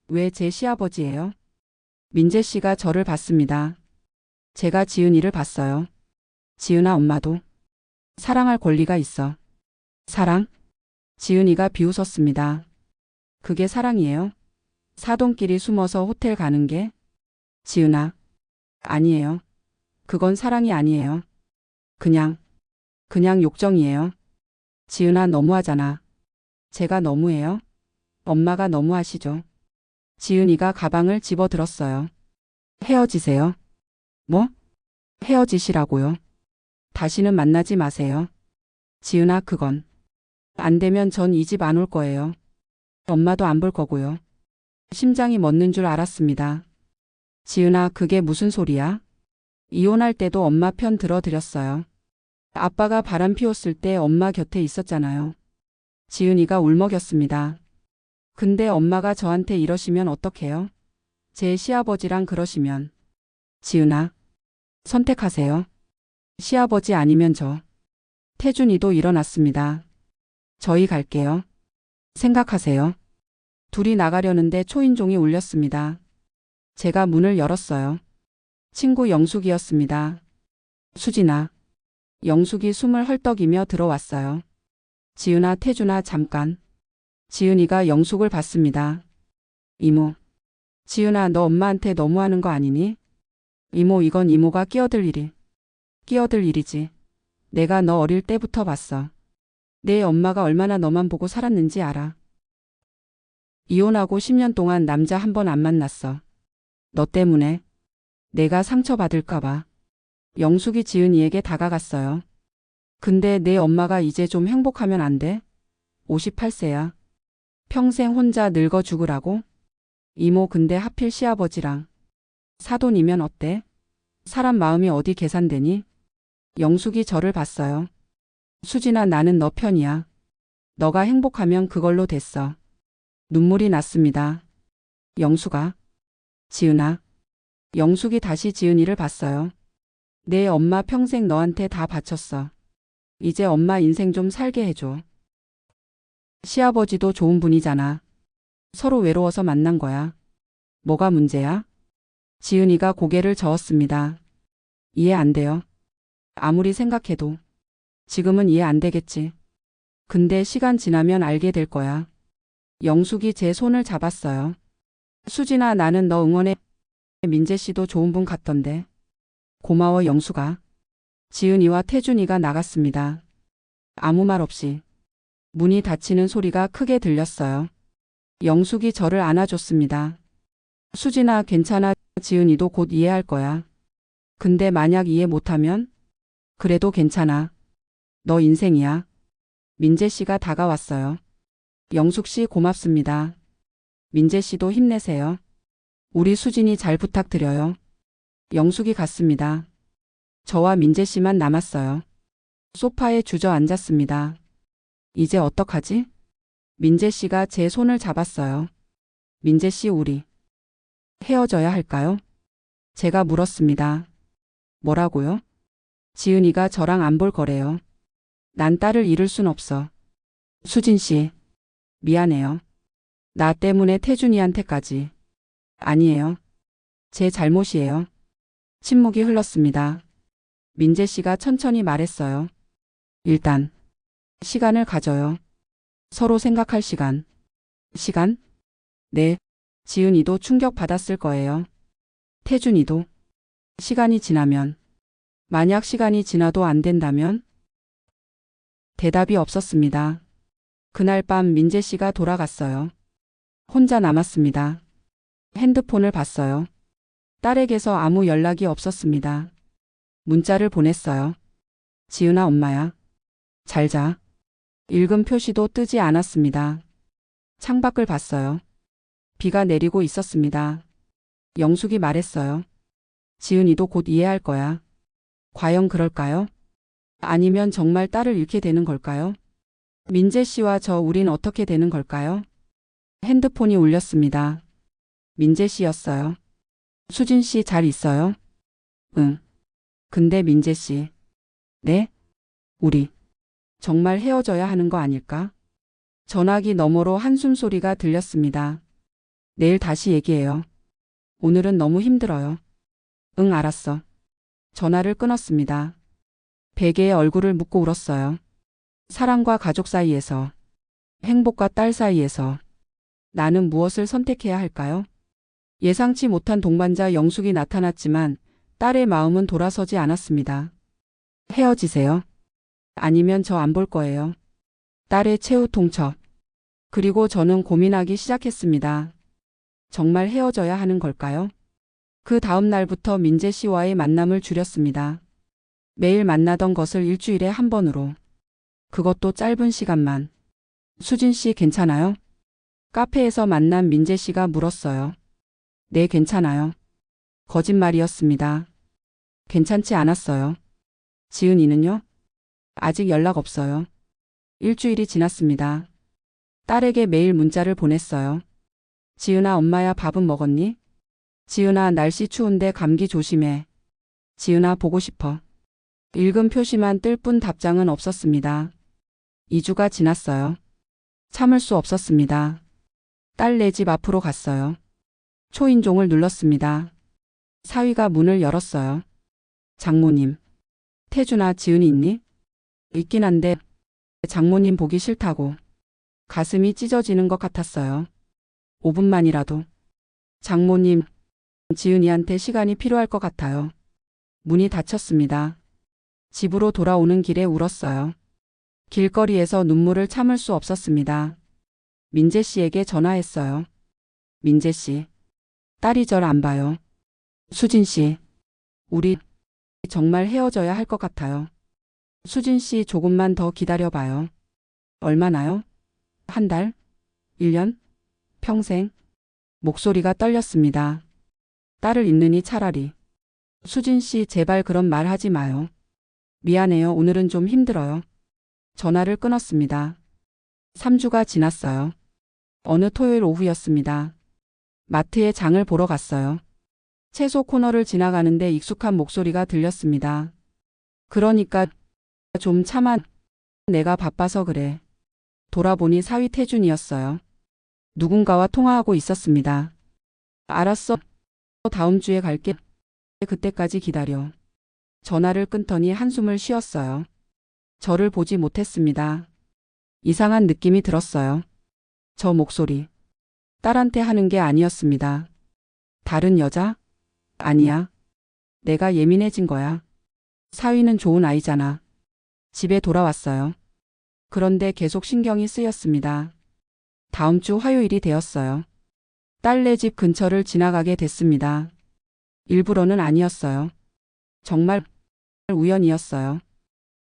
Speaker 1: 왜 제 시아버지예요? 민재 씨가 저를 봤습니다. 제가 지은이를 봤어요. 지은아, 엄마도 사랑할 권리가 있어. 사랑? 지은이가 비웃었습니다. 그게 사랑이에요? 사돈끼리 숨어서 호텔 가는 게? 지은아, 아니에요. 그건 사랑이 아니에요. 그냥 욕정이에요. 지은아 너무하잖아. 제가 너무해요? 엄마가 너무하시죠. 지은이가 가방을 집어 들었어요. 헤어지세요. 뭐? 헤어지시라고요. 다시는 만나지 마세요. 지은아 그건. 안 되면 전 이 집 안 올 거예요. 엄마도 안 볼 거고요. 심장이 멎는 줄 알았습니다. 지은아 그게 무슨 소리야? 이혼할 때도 엄마 편 들어드렸어요. 아빠가 바람 피웠을 때 엄마 곁에 있었잖아요. 지은이가 울먹였습니다. 근데 엄마가 저한테 이러시면 어떡해요? 제 시아버지랑 그러시면. 지은아, 선택하세요. 시아버지 아니면 저. 태준이도 일어났습니다. 저희 갈게요. 생각하세요. 둘이 나가려는데 초인종이 울렸습니다. 제가 문을 열었어요. 친구 영숙이었습니다. 수진아. 영숙이 숨을 헐떡이며 들어왔어요. 지은아, 태준아 잠깐. 지은이가 영숙을 봤습니다. 이모. 지은아 너 엄마한테 너무하는 거 아니니? 이모 이건 이모가 끼어들 일이지. 내가 너 어릴 때부터 봤어. 내 엄마가 얼마나 너만 보고 살았는지 알아. 이혼하고 10년 동안 남자 한 번 안 만났어. 너 때문에. 내가 상처받을까 봐. 영숙이 지은이에게 다가갔어요. 근데 내 엄마가 이제 좀 행복하면 안 돼? 58세야. 평생 혼자 늙어 죽으라고? 이모 근데 하필 시아버지랑. 사돈이면 어때? 사람 마음이 어디 계산되니? 영숙이 저를 봤어요. 수진아 나는 너 편이야. 너가 행복하면 그걸로 됐어. 눈물이 났습니다. 영숙아. 지은아. 영숙이 다시 지은이를 봤어요. 내 엄마 평생 너한테 다 바쳤어. 이제 엄마 인생 좀 살게 해줘. 시아버지도 좋은 분이잖아. 서로 외로워서 만난 거야. 뭐가 문제야? 지은이가 고개를 저었습니다. 이해 안 돼요. 아무리 생각해도. 지금은 이해 안 되겠지. 근데 시간 지나면 알게 될 거야. 영숙이 제 손을 잡았어요. 수진아 나는 너 응원해. 민재 씨도 좋은 분 같던데. 고마워 영숙아. 지은이와 태준이가 나갔습니다. 아무 말 없이. 문이 닫히는 소리가 크게 들렸어요. 영숙이 저를 안아줬습니다. 수진아 괜찮아. 지은이도 곧 이해할 거야. 근데 만약 이해 못하면? 그래도 괜찮아. 너 인생이야. 민재 씨가 다가왔어요. 영숙 씨 고맙습니다. 민재 씨도 힘내세요. 우리 수진이 잘 부탁드려요. 영숙이 갔습니다. 저와 민재 씨만 남았어요. 소파에 주저앉았습니다. 이제 어떡하지? 민재 씨가 제 손을 잡았어요. 민재 씨 우리 헤어져야 할까요? 제가 물었습니다. 뭐라고요? 지은이가 저랑 안 볼 거래요. 난 딸을 잃을 순 없어. 수진 씨. 미안해요. 나 때문에 태준이한테까지. 아니에요. 제 잘못이에요. 침묵이 흘렀습니다. 민재 씨가 천천히 말했어요. 일단 시간을 가져요. 서로 생각할 시간. 시간? 네. 지은이도 충격받았을 거예요. 태준이도. 시간이 지나면. 만약 시간이 지나도 안 된다면? 대답이 없었습니다. 그날 밤 민재 씨가 돌아갔어요. 혼자 남았습니다. 핸드폰을 봤어요. 딸에게서 아무 연락이 없었습니다. 문자를 보냈어요. 지은아 엄마야. 잘 자. 읽음 표시도 뜨지 않았습니다. 창밖을 봤어요. 비가 내리고 있었습니다. 영숙이 말했어요. 지은이도 곧 이해할 거야. 과연 그럴까요? 아니면 정말 딸을 잃게 되는 걸까요? 민재 씨와 우린 어떻게 되는 걸까요? 핸드폰이 울렸습니다. 민재 씨였어요. 수진 씨 잘 있어요? 응. 근데 민재 씨. 네? 우리 정말 헤어져야 하는 거 아닐까? 전화기 너머로 한숨 소리가 들렸습니다. 내일 다시 얘기해요. 오늘은 너무 힘들어요. 응 알았어. 전화를 끊었습니다. 베개에 얼굴을 묻고 울었어요. 사랑과 가족 사이에서, 행복과 딸 사이에서, 나는 무엇을 선택해야 할까요? 예상치 못한 동반자 영숙이 나타났지만 딸의 마음은 돌아서지 않았습니다. 헤어지세요. 아니면 저 안 볼 거예요. 딸의 최후 통첩. 그리고 저는 고민하기 시작했습니다. 정말 헤어져야 하는 걸까요? 그 다음 날부터 민재 씨와의 만남을 줄였습니다. 매일 만나던 것을 일주일에 한 번으로. 그것도 짧은 시간만. 수진 씨 괜찮아요? 카페에서 만난 민재 씨가 물었어요. 네, 괜찮아요. 거짓말이었습니다. 괜찮지 않았어요. 지은이는요? 아직 연락 없어요. 일주일이 지났습니다. 딸에게 매일 문자를 보냈어요. 지은아, 엄마야, 밥은 먹었니? 지은아, 날씨 추운데 감기 조심해. 지은아, 보고 싶어. 읽은 표시만 뜰 뿐 답장은 없었습니다. 2주가 지났어요. 참을 수 없었습니다. 딸네 집 앞으로 갔어요. 초인종을 눌렀습니다. 사위가 문을 열었어요. 장모님. 태준아, 지은이 있니? 있긴 한데 장모님 보기 싫다고. 가슴이 찢어지는 것 같았어요. 5분만이라도. 장모님, 지은이한테 시간이 필요할 것 같아요. 문이 닫혔습니다. 집으로 돌아오는 길에 울었어요. 길거리에서 눈물을 참을 수 없었습니다. 민재 씨에게 전화했어요. 민재 씨, 딸이 절 안 봐요. 수진 씨, 우리 정말 헤어져야 할 것 같아요. 수진 씨, 조금만 더 기다려봐요. 얼마나요? 한 달? 1년? 평생? 목소리가 떨렸습니다. 딸을 잊느니 차라리. 수진 씨, 제발 그런 말 하지 마요. 미안해요. 오늘은 좀 힘들어요. 전화를 끊었습니다. 3주가 지났어요. 어느 토요일 오후였습니다. 마트에 장을 보러 갔어요. 채소 코너를 지나가는데 익숙한 목소리가 들렸습니다. 그러니까 좀 참아. 내가 바빠서 그래. 돌아보니 사위 태준이었어요. 누군가와 통화하고 있었습니다. 알았어. 다음 주에 갈게. 그때까지 기다려. 전화를 끊더니 한숨을 쉬었어요. 저를 보지 못했습니다. 이상한 느낌이 들었어요. 저 목소리. 딸한테 하는 게 아니었습니다. 다른 여자? 아니야. 내가 예민해진 거야. 사위는 좋은 아이잖아. 집에 돌아왔어요. 그런데 계속 신경이 쓰였습니다. 다음 주 화요일이 되었어요. 딸네 집 근처를 지나가게 됐습니다. 일부러는 아니었어요. 정말 우연이었어요.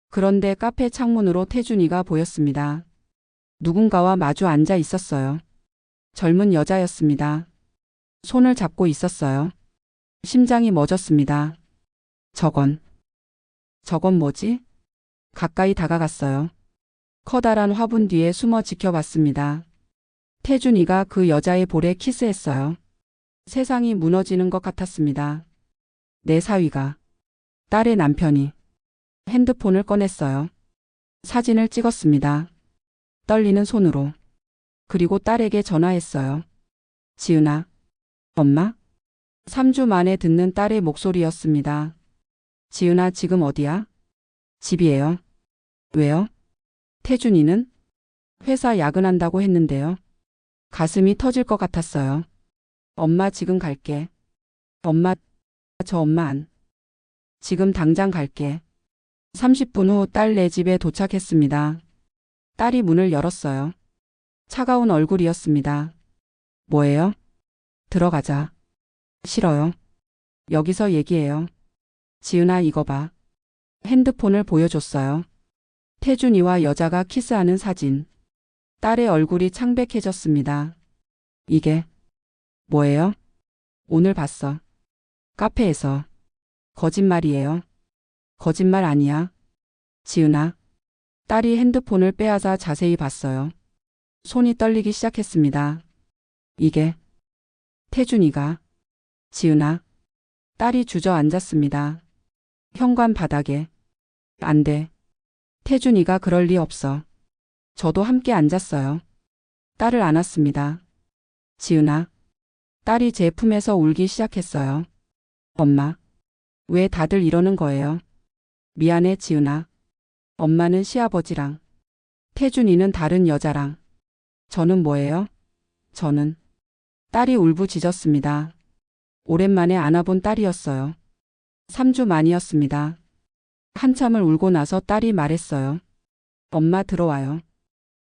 Speaker 1: 그런데 카페 창문으로 태준이가 보였습니다. 누군가와 마주 앉아 있었어요. 젊은 여자였습니다. 손을 잡고 있었어요. 심장이 멎었습니다. 저건 뭐지? 가까이 다가갔어요. 커다란 화분 뒤에 숨어 지켜봤습니다. 태준이가 그 여자의 볼에 키스했어요. 세상이 무너지는 것 같았습니다. 내 사위가, 딸의 남편이 핸드폰을 꺼냈어요. 사진을 찍었습니다. 떨리는 손으로. 그리고 딸에게 전화했어요. 지은아, 엄마? 3주 만에 듣는 딸의 목소리였습니다. 지은아, 지금 어디야? 집이에요. 왜요? 태준이는? 회사 야근한다고 했는데요. 가슴이 터질 것 같았어요. 엄마, 지금 갈게. 엄마, 저 엄마 안. 지금 당장 갈게. 30분 후 딸네 집에 도착했습니다. 딸이 문을 열었어요. 차가운 얼굴이었습니다. 뭐예요? 들어가자. 싫어요. 여기서 얘기해요. 지은아, 이거 봐. 핸드폰을 보여줬어요. 태준이와 여자가 키스하는 사진. 딸의 얼굴이 창백해졌습니다. 이게 뭐예요? 오늘 봤어. 카페에서. 거짓말이에요. 거짓말 아니야. 지은아. 딸이 핸드폰을 빼앗아 자세히 봤어요. 손이 떨리기 시작했습니다. 이게 태준이가. 지은아. 딸이 주저앉았습니다. 현관 바닥에. 안 돼. 태준이가 그럴 리 없어. 저도 함께 앉았어요. 딸을 안았습니다. 지은아. 딸이 제 품에서 울기 시작했어요. 엄마. 왜 다들 이러는 거예요? 미안해, 지은아. 엄마는 시아버지랑. 태준이는 다른 여자랑. 저는 뭐예요? 저는 딸이 울부짖었습니다. 오랜만에 안아본 딸이었어요. 3주 만이었습니다. 한참을 울고 나서 딸이 말했어요. 엄마 들어와요.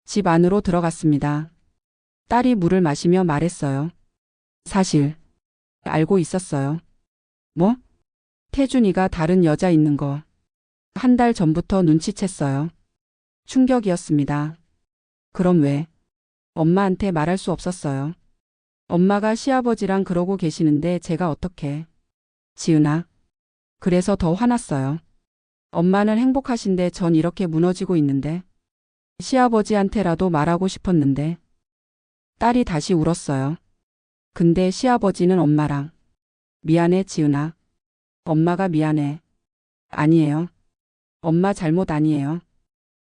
Speaker 1: 집 안으로 들어갔습니다. 딸이 물을 마시며 말했어요. 사실 알고 있었어요. 뭐? 태준이가 다른 여자 있는 거. 한 달 전부터 눈치챘어요. 충격이었습니다. 그럼 왜? 엄마한테 말할 수 없었어요. 엄마가 시아버지랑 그러고 계시는데 제가 어떻게. 지은아. 그래서 더 화났어요. 엄마는 행복하신데 전 이렇게 무너지고 있는데. 시아버지한테라도 말하고 싶었는데. 딸이 다시 울었어요. 근데 시아버지는 엄마랑. 미안해 지은아. 엄마가 미안해. 아니에요. 엄마 잘못 아니에요.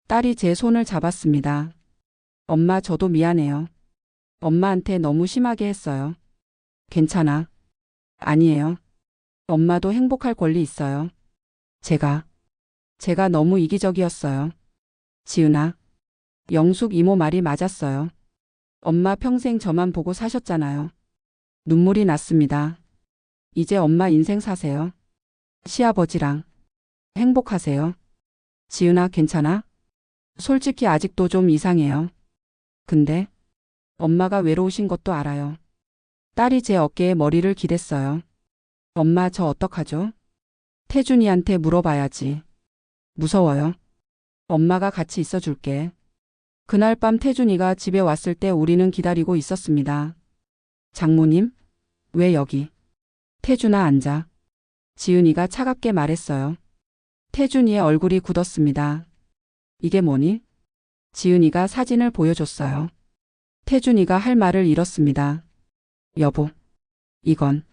Speaker 1: 딸이 제 손을 잡았습니다. 엄마 저도 미안해요. 엄마한테 너무 심하게 했어요. 괜찮아. 아니에요. 엄마도 행복할 권리 있어요. 제가 너무 이기적이었어요. 지은아. 영숙 이모 말이 맞았어요. 엄마 평생 저만 보고 사셨잖아요. 눈물이 났습니다. 이제 엄마 인생 사세요. 시아버지랑 행복하세요. 지은아 괜찮아? 솔직히 아직도 좀 이상해요. 근데 엄마가 외로우신 것도 알아요. 딸이 제 어깨에 머리를 기댔어요. 엄마 저 어떡하죠? 태준이한테 물어봐야지. 무서워요. 엄마가 같이 있어줄게. 그날 밤 태준이가 집에 왔을 때 우리는 기다리고 있었습니다. 장모님? 왜 여기? 태준아 앉아. 지은이가 차갑게 말했어요. 태준이의 얼굴이 굳었습니다. 이게 뭐니? 지은이가 사진을 보여줬어요. 태준이가 할 말을 잃었습니다. 여보, 이건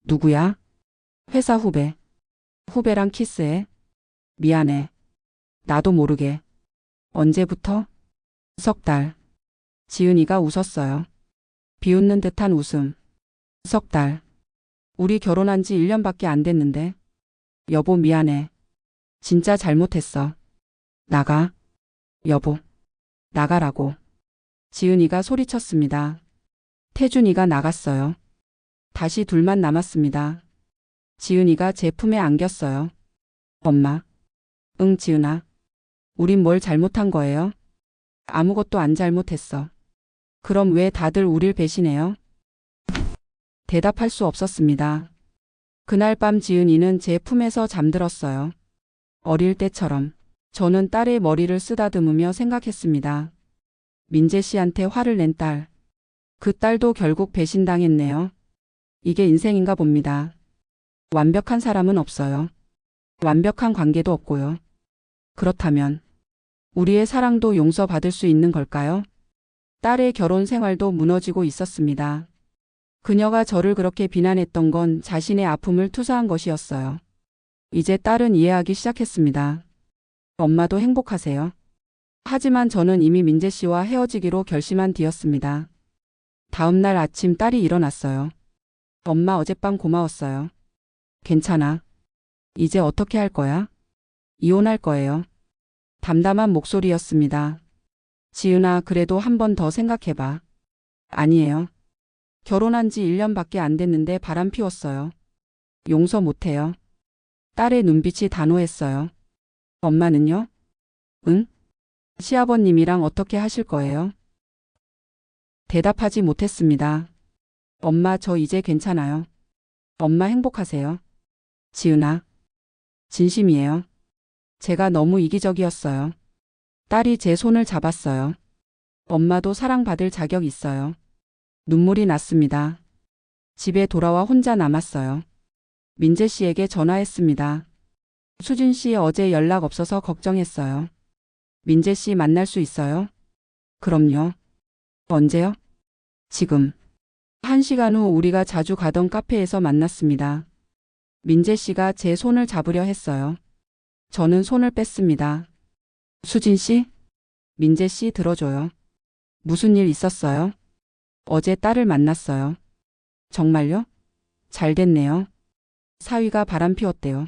Speaker 1: 누구야? 회사 후배. 후배랑 키스해? 미안해. 나도 모르게. 언제부터? 석 달. 지은이가 웃었어요. 비웃는 듯한 웃음. 석 달. 우리 결혼한 지 1년밖에 안 됐는데. 여보 미안해. 진짜 잘못했어. 나가. 여보. 나가라고. 지은이가 소리쳤습니다. 태준이가 나갔어요. 다시 둘만 남았습니다. 지은이가 제 품에 안겼어요. 엄마. 응 지은아. 우린 뭘 잘못한 거예요? 아무것도 안 잘못했어. 그럼 왜 다들 우릴 배신해요? 대답할 수 없었습니다. 그날 밤 지은이는 제 품에서 잠들었어요. 어릴 때처럼 저는 딸의 머리를 쓰다듬으며 생각했습니다. 민재 씨한테 화를 낸 딸. 그 딸도 결국 배신당했네요. 이게 인생인가 봅니다. 완벽한 사람은 없어요. 완벽한 관계도 없고요. 그렇다면 우리의 사랑도 용서받을 수 있는 걸까요? 딸의 결혼 생활도 무너지고 있었습니다. 그녀가 저를 그렇게 비난했던 건 자신의 아픔을 투사한 것이었어요. 이제 딸은 이해하기 시작했습니다. 엄마도 행복하세요. 하지만 저는 이미 민재 씨와 헤어지기로 결심한 뒤였습니다. 다음 날 아침 딸이 일어났어요. 엄마 어젯밤 고마웠어요. 괜찮아. 이제 어떻게 할 거야? 이혼할 거예요. 담담한 목소리였습니다. 지은아 그래도 한 번 더 생각해봐. 아니에요. 결혼한 지 1년밖에 안 됐는데 바람 피웠어요. 용서 못해요. 딸의 눈빛이 단호했어요. 엄마는요? 응? 시아버님이랑 어떻게 하실 거예요? 대답하지 못했습니다. 엄마 저 이제 괜찮아요. 엄마 행복하세요. 지은아. 진심이에요. 제가 너무 이기적이었어요. 딸이 제 손을 잡았어요. 엄마도 사랑받을 자격 있어요. 눈물이 났습니다. 집에 돌아와 혼자 남았어요. 민재 씨에게 전화했습니다. 수진 씨 어제 연락 없어서 걱정했어요. 민재 씨 만날 수 있어요? 그럼요. 언제요? 지금. 1시간 후 우리가 자주 가던 카페에서 만났습니다. 민재 씨가 제 손을 잡으려 했어요. 저는 손을 뺐습니다. 수진 씨? 민재 씨 들어줘요. 무슨 일 있었어요? 어제 딸을 만났어요. 정말요? 잘 됐네요. 사위가 바람 피웠대요.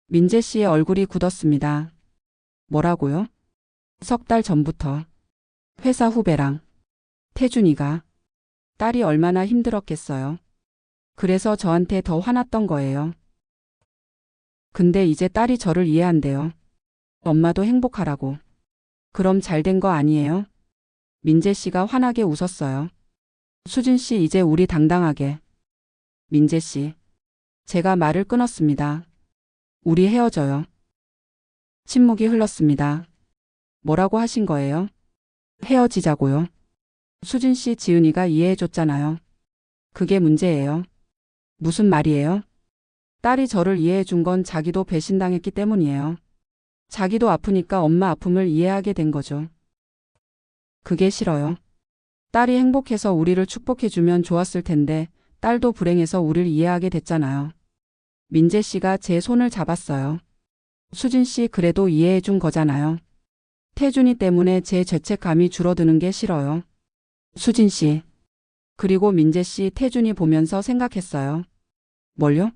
Speaker 1: 민재 씨의 얼굴이 굳었습니다. 뭐라고요? 석 달 전부터. 회사 후배랑. 태준이가. 딸이 얼마나 힘들었겠어요. 그래서 저한테 더 화났던 거예요. 근데 이제 딸이 저를 이해한대요. 엄마도 행복하라고. 그럼 잘 된 거 아니에요? 민재 씨가 환하게 웃었어요. 수진 씨 이제 우리 당당하게. 민재 씨. 제가 말을 끊었습니다. 우리 헤어져요. 침묵이 흘렀습니다. 뭐라고 하신 거예요? 헤어지자고요. 수진 씨 지은이가 이해해 줬잖아요. 그게 문제예요. 무슨 말이에요? 딸이 저를 이해해 준 건 자기도 배신당했기 때문이에요. 자기도 아프니까 엄마 아픔을 이해하게 된 거죠. 그게 싫어요. 딸이 행복해서 우리를 축복해 주면 좋았을 텐데 딸도 불행해서 우리를 이해하게 됐잖아요. 민재 씨가 제 손을 잡았어요. 수진 씨 그래도 이해해 준 거잖아요. 태준이 때문에 제 죄책감이 줄어드는 게 싫어요. 수진 씨. 그리고 민재 씨 태준이 보면서 생각했어요. 뭘요?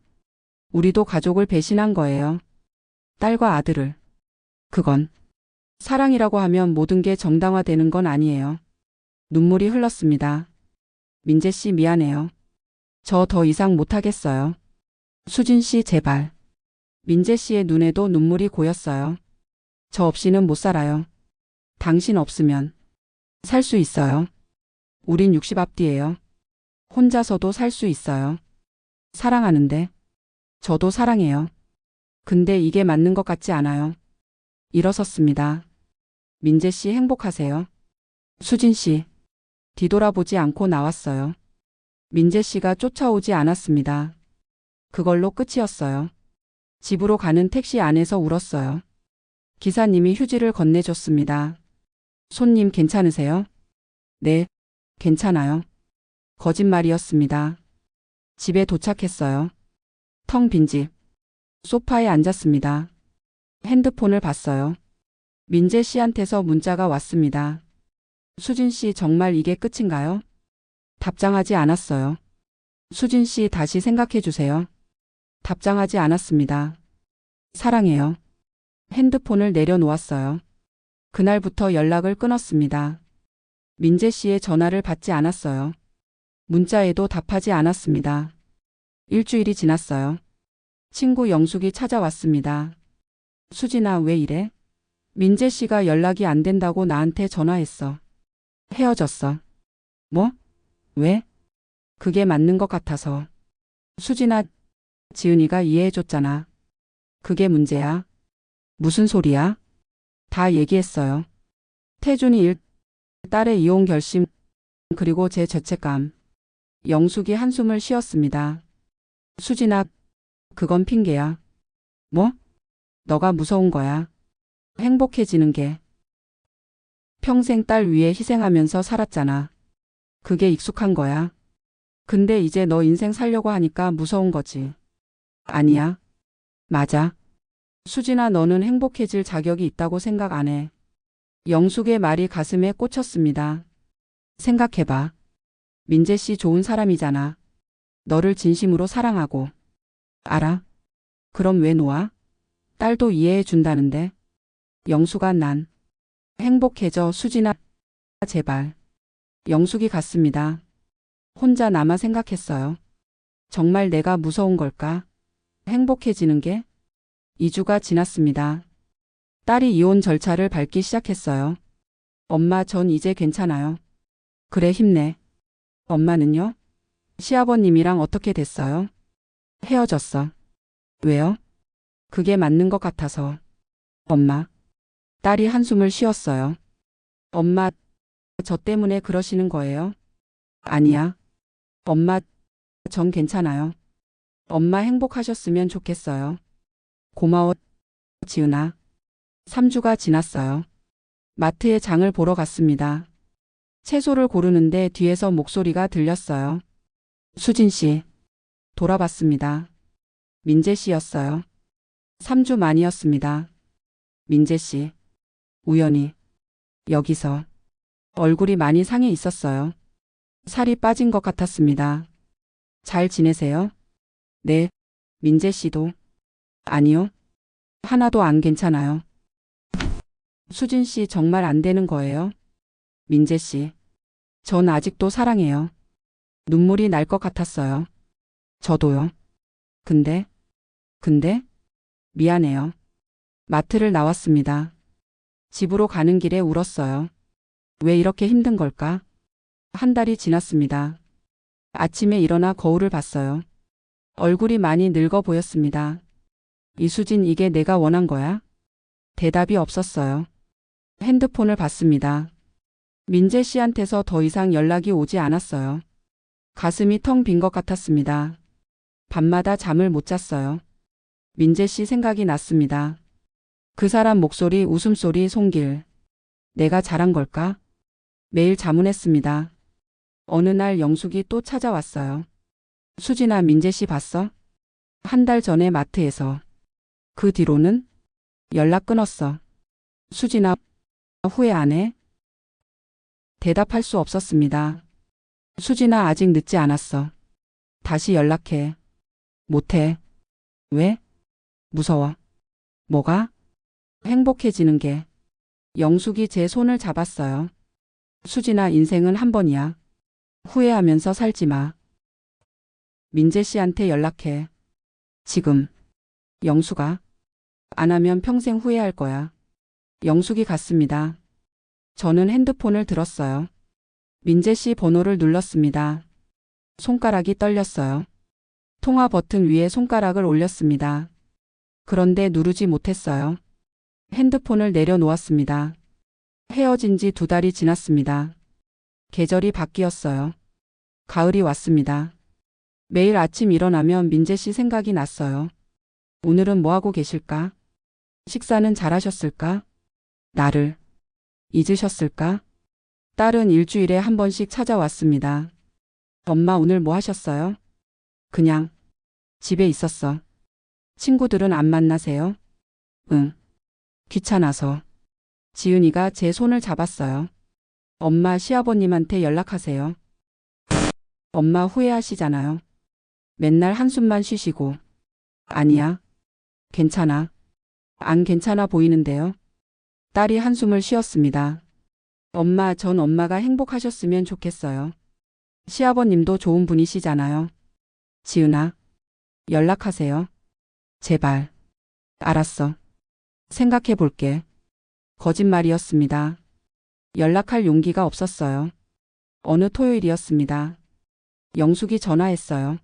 Speaker 1: 우리도 가족을 배신한 거예요. 딸과 아들을. 그건 사랑이라고 하면 모든 게 정당화되는 건 아니에요. 눈물이 흘렀습니다. 민재 씨 미안해요. 저 더 이상 못하겠어요. 수진 씨 제발. 민재 씨의 눈에도 눈물이 고였어요. 저 없이는 못 살아요. 당신 없으면 살 수 있어요. 우린 60 앞뒤예요. 혼자서도 살 수 있어요. 사랑하는데. 저도 사랑해요. 근데 이게 맞는 것 같지 않아요. 일어섰습니다. 민재 씨 행복하세요? 수진 씨. 뒤돌아보지 않고 나왔어요. 민재 씨가 쫓아오지 않았습니다. 그걸로 끝이었어요. 집으로 가는 택시 안에서 울었어요. 기사님이 휴지를 건네줬습니다. 손님 괜찮으세요? 네, 괜찮아요. 거짓말이었습니다. 집에 도착했어요. 텅 빈 집. 소파에 앉았습니다. 핸드폰을 봤어요. 민재 씨한테서 문자가 왔습니다. 수진 씨 정말 이게 끝인가요? 답장하지 않았어요. 수진 씨 다시 생각해 주세요. 답장하지 않았습니다. 사랑해요. 핸드폰을 내려놓았어요. 그날부터 연락을 끊었습니다. 민재 씨의 전화를 받지 않았어요. 문자에도 답하지 않았습니다. 일주일이 지났어요. 친구 영숙이 찾아왔습니다. 수진아 왜 이래? 민재 씨가 연락이 안 된다고 나한테 전화했어. 헤어졌어. 뭐? 왜? 그게 맞는 것 같아서. 수진아, 지은이가 이해해줬잖아. 그게 문제야. 무슨 소리야? 다 얘기했어요. 태준이 일, 딸의 이혼 결심, 그리고 제 죄책감. 영숙이 한숨을 쉬었습니다. 수진아, 그건 핑계야. 뭐? 너가 무서운 거야. 행복해지는 게. 평생 딸 위해 희생하면서 살았잖아. 그게 익숙한 거야. 근데 이제 너 인생 살려고 하니까 무서운 거지. 아니야. 맞아. 수진아 너는 행복해질 자격이 있다고 생각 안 해. 영숙의 말이 가슴에 꽂혔습니다. 생각해봐. 민재 씨 좋은 사람이잖아. 너를 진심으로 사랑하고. 알아? 그럼 왜 놓아? 딸도 이해해 준다는데. 영숙아 난 행복해져 수진아 제발. 영숙이 갔습니다. 혼자 남아 생각했어요. 정말 내가 무서운 걸까? 행복해지는 게? 2주가 지났습니다. 딸이 이혼 절차를 밟기 시작했어요. 엄마 전 이제 괜찮아요. 그래 힘내. 엄마는요? 시아버님이랑 어떻게 됐어요? 헤어졌어. 왜요? 그게 맞는 것 같아서. 엄마. 딸이 한숨을 쉬었어요. 엄마, 저 때문에 그러시는 거예요? 아니야. 엄마, 전 괜찮아요. 엄마 행복하셨으면 좋겠어요. 고마워, 지은아. 3주가 지났어요. 마트에 장을 보러 갔습니다. 채소를 고르는데 뒤에서 목소리가 들렸어요. 수진 씨. 돌아봤습니다. 민재 씨였어요. 3주 만이었습니다. 민재 씨. 우연히. 여기서. 얼굴이 많이 상해 있었어요. 살이 빠진 것 같았습니다. 잘 지내세요? 네. 민재 씨도. 아니요. 하나도 안 괜찮아요. 수진 씨 정말 안 되는 거예요? 민재 씨. 전 아직도 사랑해요. 눈물이 날 것 같았어요. 저도요. 근데, 미안해요. 마트를 나왔습니다. 집으로 가는 길에 울었어요. 왜 이렇게 힘든 걸까? 한 달이 지났습니다. 아침에 일어나 거울을 봤어요. 얼굴이 많이 늙어 보였습니다. 이수진, 이게 내가 원한 거야? 대답이 없었어요. 핸드폰을 봤습니다. 민재 씨한테서 더 이상 연락이 오지 않았어요. 가슴이 텅 빈 것 같았습니다. 밤마다 잠을 못 잤어요. 민재 씨 생각이 났습니다. 그 사람 목소리, 웃음소리, 손길. 내가 잘한 걸까? 매일 자문했습니다. 어느 날 영숙이 또 찾아왔어요. 수진아, 민재 씨 봤어? 한 달 전에 마트에서. 그 뒤로는 연락 끊었어. 수진아, 후회 안 해? 대답할 수 없었습니다. 수진아, 아직 늦지 않았어. 다시 연락해. 못해. 왜? 무서워. 뭐가? 행복해지는 게. 영숙이 제 손을 잡았어요. 수진아, 인생은 한 번이야. 후회하면서 살지 마. 민재 씨한테 연락해. 지금. 영숙아. 안 하면 평생 후회할 거야. 영숙이 갔습니다. 저는 핸드폰을 들었어요. 민재 씨 번호를 눌렀습니다. 손가락이 떨렸어요. 통화 버튼 위에 손가락을 올렸습니다. 그런데 누르지 못했어요. 핸드폰을 내려놓았습니다. 헤어진 지 2달이 지났습니다. 계절이 바뀌었어요. 가을이 왔습니다. 매일 아침 일어나면 민재 씨 생각이 났어요. 오늘은 뭐 하고 계실까? 식사는 잘하셨을까? 나를 잊으셨을까? 딸은 일주일에 한 번씩 찾아왔습니다. 엄마, 오늘 뭐 하셨어요? 그냥 집에 있었어. 친구들은 안 만나세요? 응. 귀찮아서. 지은이가 제 손을 잡았어요. 엄마, 시아버님한테 연락하세요. 엄마 후회하시잖아요. 맨날 한숨만 쉬시고. 아니야. 괜찮아. 안 괜찮아 보이는데요. 딸이 한숨을 쉬었습니다. 엄마, 전 엄마가 행복하셨으면 좋겠어요. 시아버님도 좋은 분이시잖아요. 지은아, 연락하세요. 제발. 알았어. 생각해 볼게. 거짓말이었습니다. 연락할 용기가 없었어요. 어느 토요일이었습니다. 영숙이 전화했어요.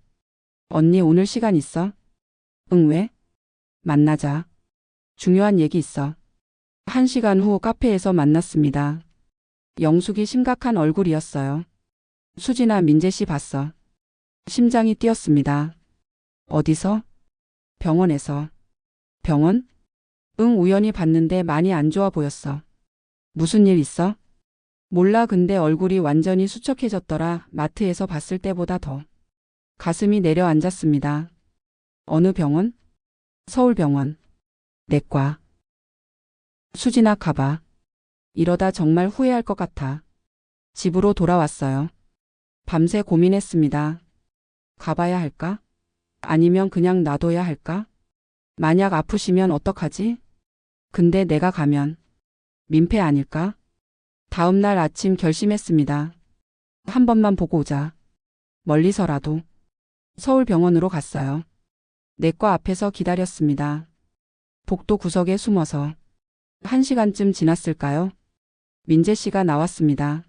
Speaker 1: 언니, 오늘 시간 있어? 응, 왜? 만나자. 중요한 얘기 있어. 1시간 후 카페에서 만났습니다. 영숙이 심각한 얼굴이었어요. 수진아, 민재 씨 봤어. 심장이 뛰었습니다. 어디서? 병원에서. 병원? 응, 우연히 봤는데 많이 안 좋아 보였어. 무슨 일 있어? 몰라. 근데 얼굴이 완전히 수척해졌더라. 마트에서 봤을 때보다 더. 가슴이 내려앉았습니다. 어느 병원? 서울병원. 내과. 수진아, 가봐. 이러다 정말 후회할 것 같아. 집으로 돌아왔어요. 밤새 고민했습니다. 가봐야 할까? 아니면 그냥 놔둬야 할까? 만약 아프시면 어떡하지? 근데 내가 가면 민폐 아닐까? 다음 날 아침 결심했습니다. 한 번만 보고 오자. 멀리서라도. 서울병원으로 갔어요. 내과 앞에서 기다렸습니다. 복도 구석에 숨어서. 1시간쯤 지났을까요? 민재 씨가 나왔습니다.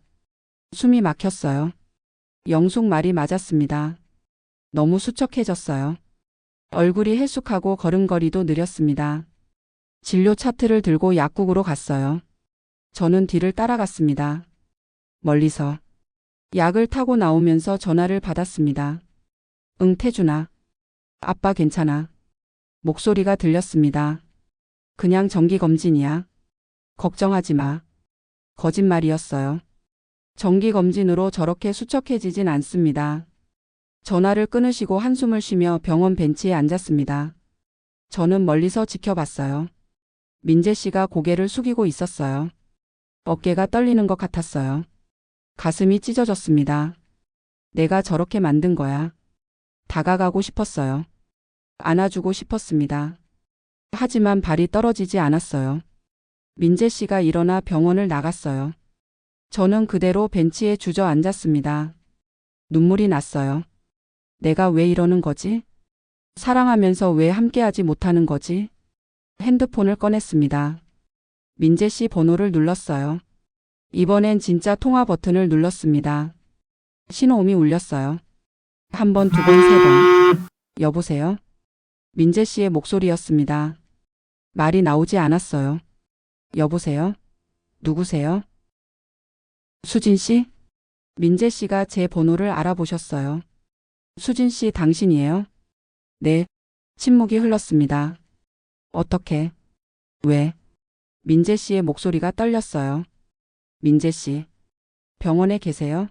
Speaker 1: 숨이 막혔어요. 영숙 말이 맞았습니다. 너무 수척해졌어요. 얼굴이 해숙하고 걸음걸이도 느렸습니다. 진료 차트를 들고 약국으로 갔어요. 저는 뒤를 따라갔습니다. 멀리서. 약을 타고 나오면서 전화를 받았습니다. 응, 태준아. 아빠 괜찮아. 목소리가 들렸습니다. 그냥 정기검진이야. 걱정하지 마. 거짓말이었어요. 정기검진으로 저렇게 수척해지진 않습니다. 전화를 끊으시고 한숨을 쉬며 병원 벤치에 앉았습니다. 저는 멀리서 지켜봤어요. 민재 씨가 고개를 숙이고 있었어요. 어깨가 떨리는 것 같았어요. 가슴이 찢어졌습니다. 내가 저렇게 만든 거야. 다가가고 싶었어요. 안아주고 싶었습니다. 하지만 발이 떨어지지 않았어요. 민재 씨가 일어나 병원을 나갔어요. 저는 그대로 벤치에 주저앉았습니다. 눈물이 났어요. 내가 왜 이러는 거지? 사랑하면서 왜 함께하지 못하는 거지? 핸드폰을 꺼냈습니다. 민재 씨 번호를 눌렀어요. 이번엔 진짜 통화 버튼을 눌렀습니다. 신호음이 울렸어요. 한 번, 두 번, 세 번. 여보세요? 민재 씨의 목소리였습니다. 말이 나오지 않았어요. 여보세요? 누구세요? 수진 씨? 민재 씨가 제 번호를 알아보셨어요. 수진 씨 당신이에요? 네. 침묵이 흘렀습니다. 어떻게? 왜? 민재 씨의 목소리가 떨렸어요. 민재 씨, 병원에 계세요?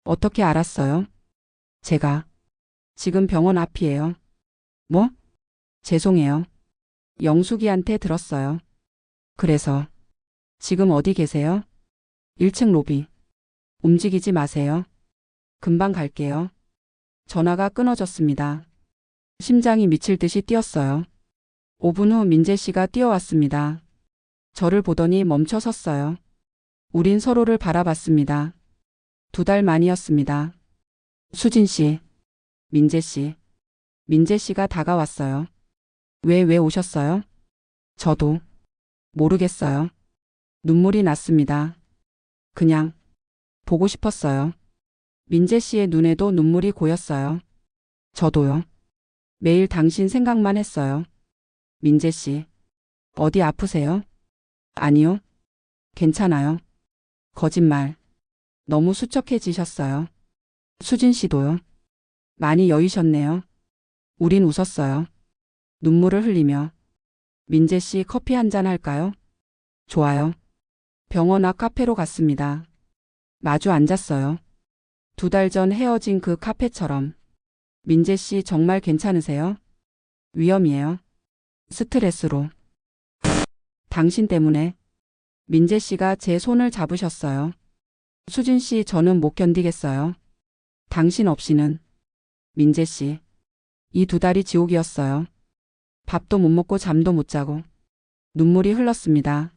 Speaker 1: 어떻게 알았어요? 제가 지금 병원 앞이에요. 뭐? 죄송해요. 영숙이한테 들었어요. 그래서 지금 어디 계세요? 1층 로비. 움직이지 마세요. 금방 갈게요. 전화가 끊어졌습니다. 심장이 미칠 듯이 뛰었어요. 5분 후 민재 씨가 뛰어왔습니다. 저를 보더니 멈춰 섰어요. 우린 서로를 바라봤습니다. 2달 만이었습니다. 수진 씨, 민재 씨. 민재 씨가 다가왔어요. 왜 오셨어요? 저도 모르겠어요. 눈물이 났습니다. 그냥 보고 싶었어요. 민재 씨의 눈에도 눈물이 고였어요. 저도요. 매일 당신 생각만 했어요. 민재 씨, 어디 아프세요? 아니요. 괜찮아요. 거짓말. 너무 수척해지셨어요. 수진 씨도요. 많이 여유셨네요. 우린 웃었어요. 눈물을 흘리며. 민재 씨 커피 한 잔 할까요? 좋아요. 병원 앞 카페로 갔습니다. 마주 앉았어요. 2달 전 헤어진 그 카페처럼. 민재 씨 정말 괜찮으세요? 위험이에요. 스트레스로. 당신 때문에. 민재 씨가 제 손을 잡으셨어요. 수진 씨 저는 못 견디겠어요. 당신 없이는. 민재 씨. 이 2달이 지옥이었어요. 밥도 못 먹고 잠도 못 자고. 눈물이 흘렀습니다.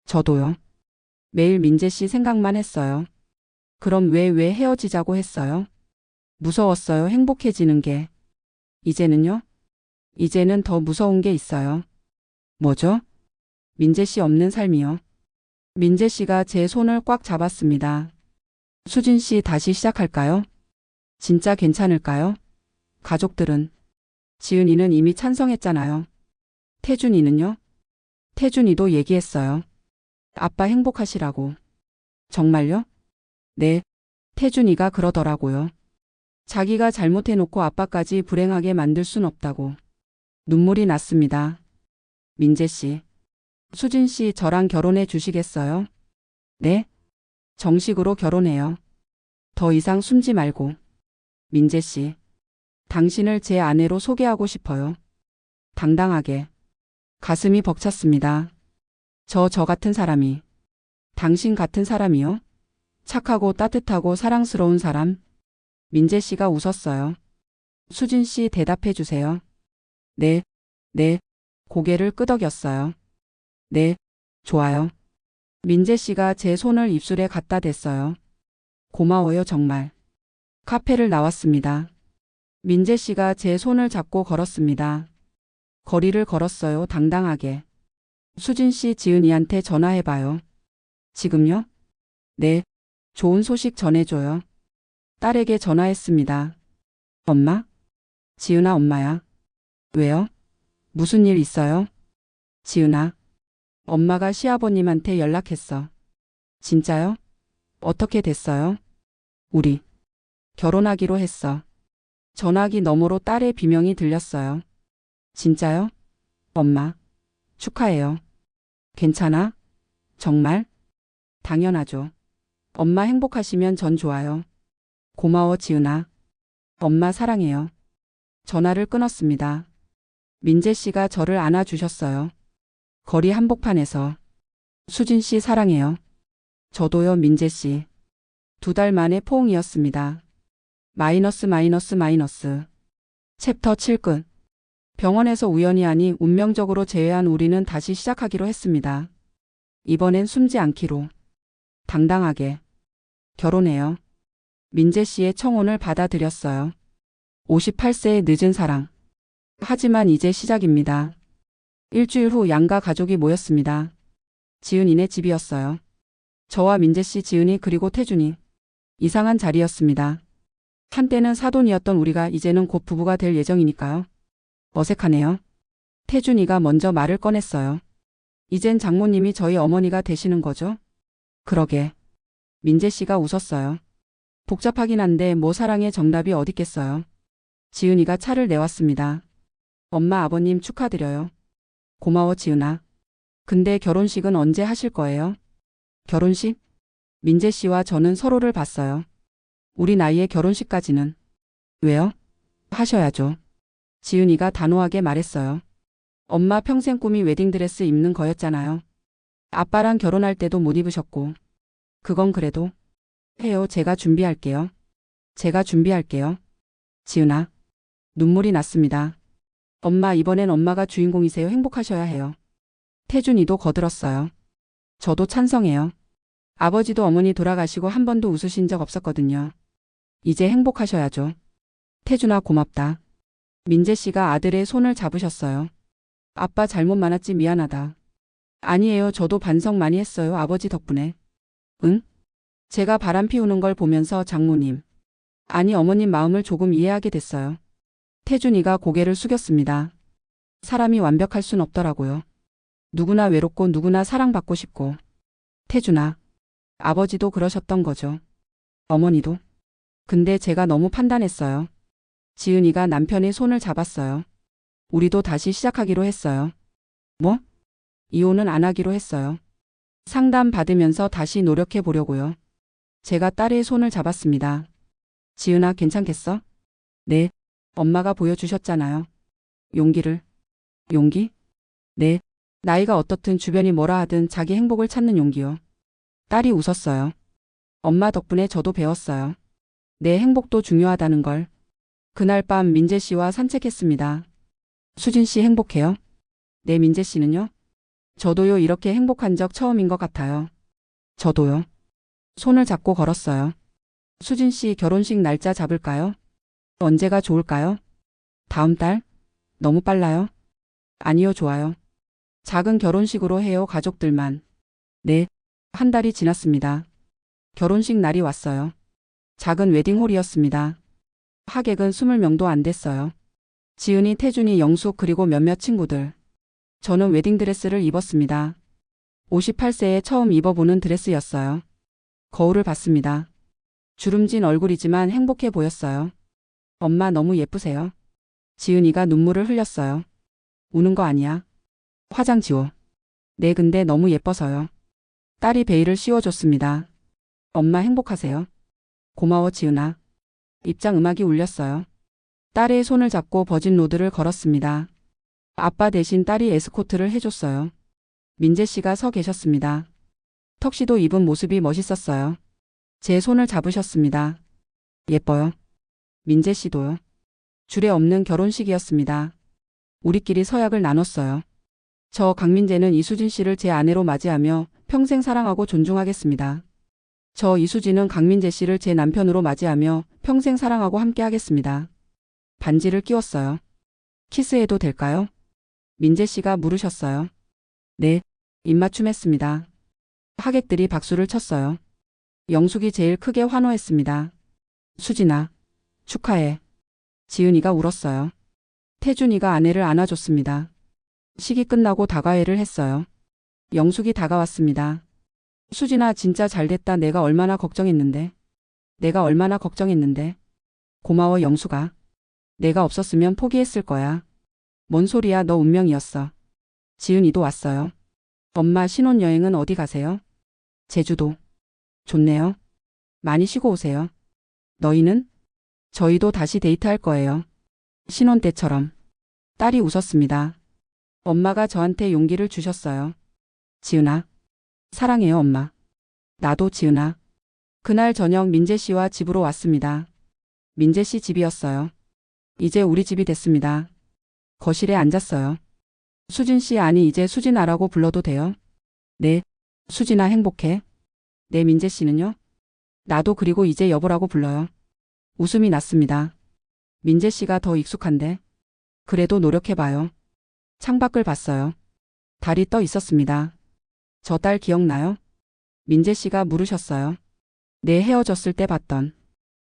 Speaker 1: 저도요. 매일 민재 씨 생각만 했어요. 그럼 왜 헤어지자고 했어요? 무서웠어요. 행복해지는 게. 이제는요? 이제는 더 무서운 게 있어요. 뭐죠? 민재 씨 없는 삶이요. 민재 씨가 제 손을 꽉 잡았습니다. 수진 씨 다시 시작할까요? 진짜 괜찮을까요? 가족들은. 지은이는 이미 찬성했잖아요. 태준이는요? 태준이도 얘기했어요. 아빠 행복하시라고. 정말요? 네. 태준이가 그러더라고요. 자기가 잘못해놓고 아빠까지 불행하게 만들 순 없다고. 눈물이 났습니다. 민재 씨. 수진 씨 저랑 결혼해 주시겠어요? 네. 정식으로 결혼해요. 더 이상 숨지 말고. 민재 씨. 당신을 제 아내로 소개하고 싶어요. 당당하게. 가슴이 벅찼습니다. 저 같은 사람이. 당신 같은 사람이요? 착하고 따뜻하고 사랑스러운 사람? 민재 씨가 웃었어요. 수진 씨 대답해 주세요. 네, 네. 고개를 끄덕였어요. 네, 좋아요. 민재 씨가 제 손을 입술에 갖다 댔어요. 고마워요 정말. 카페를 나왔습니다. 민재 씨가 제 손을 잡고 걸었습니다. 거리를 걸었어요 당당하게. 수진 씨 지은이한테 전화해봐요. 지금요? 네. 좋은 소식 전해줘요. 딸에게 전화했습니다. 엄마? 지은아 엄마야. 왜요? 무슨 일 있어요? 지은아. 엄마가 시아버님한테 연락했어. 진짜요? 어떻게 됐어요? 우리 결혼하기로 했어. 전화기 너머로 딸의 비명이 들렸어요. 진짜요? 엄마. 축하해요. 괜찮아? 정말? 당연하죠. 엄마 행복하시면 전 좋아요. 고마워 지은아. 엄마 사랑해요. 전화를 끊었습니다. 민재 씨가 저를 안아주셨어요. 거리 한복판에서. 수진 씨 사랑해요. 저도요 민재 씨. 2달 만에 포옹이었습니다. 마이너스 마이너스 마이너스. 챕터 7 끝. 병원에서 우연히 하니 운명적으로 재회한 우리는 다시 시작하기로 했습니다. 이번엔 숨지 않기로. 당당하게. 결혼해요. 민재 씨의 청혼을 받아들였어요. 58세의 늦은 사랑. 하지만 이제 시작입니다. 일주일 후 양가 가족이 모였습니다. 지은이네 집이었어요. 저와 민재 씨, 지은이 그리고 태준이. 이상한 자리였습니다. 한때는 사돈이었던 우리가 이제는 곧 부부가 될 예정이니까요. 어색하네요. 태준이가 먼저 말을 꺼냈어요. 이젠 장모님이 저희 어머니가 되시는 거죠? 그러게. 민재 씨가 웃었어요. 복잡하긴 한데 뭐 사랑의 정답이 어딨겠어요. 지은이가 차를 내왔습니다. 엄마, 아버님 축하드려요. 고마워, 지은아. 근데 결혼식은 언제 하실 거예요? 결혼식? 민재 씨와 저는 서로를 봤어요. 우리 나이에 결혼식까지는. 왜요? 하셔야죠. 지은이가 단호하게 말했어요. 엄마 평생 꿈이 웨딩드레스 입는 거였잖아요. 아빠랑 결혼할 때도 못 입으셨고. 그건 그래도. 해요. 제가 준비할게요. 제가 준비할게요. 지은아. 눈물이 났습니다. 엄마, 이번엔 엄마가 주인공이세요. 행복하셔야 해요. 태준이도 거들었어요. 저도 찬성해요. 아버지도 어머니 돌아가시고 한 번도 웃으신 적 없었거든요. 이제 행복하셔야죠. 태준아, 고맙다. 민재 씨가 아들의 손을 잡으셨어요. 아빠 잘못 많았지, 미안하다. 아니에요. 저도 반성 많이 했어요. 아버지 덕분에. 응? 제가 바람 피우는 걸 보면서 장모님. 아니, 어머님 마음을 조금 이해하게 됐어요. 태준이가 고개를 숙였습니다. 사람이 완벽할 순 없더라고요. 누구나 외롭고 누구나 사랑받고 싶고. 태준아. 아버지도 그러셨던 거죠. 어머니도. 근데 제가 너무 판단했어요. 지은이가 남편의 손을 잡았어요. 우리도 다시 시작하기로 했어요. 뭐? 이혼은 안 하기로 했어요. 상담 받으면서 다시 노력해 보려고요. 제가 딸의 손을 잡았습니다. 지은아, 괜찮겠어? 네. 엄마가 보여주셨잖아요. 용기를. 용기? 네. 나이가 어떻든 주변이 뭐라 하든 자기 행복을 찾는 용기요. 딸이 웃었어요. 엄마 덕분에 저도 배웠어요. 내 행복도 중요하다는 걸. 그날 밤 민재 씨와 산책했습니다. 수진 씨 행복해요? 네, 민재 씨는요? 저도요. 이렇게 행복한 적 처음인 것 같아요. 저도요. 손을 잡고 걸었어요. 수진 씨, 결혼식 날짜 잡을까요? 언제가 좋을까요? 다음 달? 너무 빨라요? 아니요, 좋아요. 작은 결혼식으로 해요, 가족들만. 네. 한 달이 지났습니다. 결혼식 날이 왔어요. 작은 웨딩홀이었습니다. 하객은 20명도 안 됐어요. 지은이, 태준이, 영숙 그리고 몇몇 친구들. 저는 웨딩드레스를 입었습니다. 58세에 처음 입어보는 드레스였어요. 거울을 봤습니다. 주름진 얼굴이지만 행복해 보였어요. 엄마, 너무 예쁘세요. 지은이가 눈물을 흘렸어요. 우는 거 아니야. 화장 지워. 네, 근데 너무 예뻐서요. 딸이 베일을 씌워줬습니다. 엄마, 행복하세요. 고마워, 지은아. 입장 음악이 울렸어요. 딸의 손을 잡고 버진 로드를 걸었습니다. 아빠 대신 딸이 에스코트를 해줬어요. 민재 씨가 서 계셨습니다. 턱시도 입은 모습이 멋있었어요. 제 손을 잡으셨습니다. 예뻐요. 민재 씨도요. 줄에 없는 결혼식이었습니다. 우리끼리 서약을 나눴어요. 저 강민재는 이수진 씨를 제 아내로 맞이하며 평생 사랑하고 존중하겠습니다. 저 이수진은 강민재 씨를 제 남편으로 맞이하며 평생 사랑하고 함께 하겠습니다. 반지를 끼웠어요. 키스해도 될까요? 민재 씨가 물으셨어요. 네. 입맞춤했습니다. 하객들이 박수를 쳤어요. 영숙이 제일 크게 환호했습니다. 수진아, 축하해. 지은이가 울었어요. 태준이가 아내를 안아줬습니다. 식이 끝나고 다과회를 했어요. 영숙이 다가왔습니다. 수진아, 진짜 잘됐다. 내가 얼마나 걱정했는데. 내가 얼마나 걱정했는데. 고마워, 영숙아. 내가 없었으면 포기했을 거야. 뭔 소리야, 너 운명이었어. 지은이도 왔어요. 엄마, 신혼여행은 어디 가세요? 제주도. 좋네요. 많이 쉬고 오세요. 너희는? 저희도 다시 데이트할 거예요. 신혼 때처럼. 딸이 웃었습니다. 엄마가 저한테 용기를 주셨어요. 지은아. 사랑해요, 엄마. 나도, 지은아. 그날 저녁 민재 씨와 집으로 왔습니다. 민재 씨 집이었어요. 이제 우리 집이 됐습니다. 거실에 앉았어요. 수진 씨, 아니 이제 수진아라고 불러도 돼요? 네. 수진아, 행복해? 네. 민재 씨는요? 나도 그리고 이제 여보라고 불러요. 웃음이 났습니다. 민재 씨가 더 익숙한데. 그래도 노력해봐요. 창밖을 봤어요. 달이 떠 있었습니다. 저 딸 기억나요? 민재 씨가 물으셨어요. 네, 헤어졌을 때 봤던.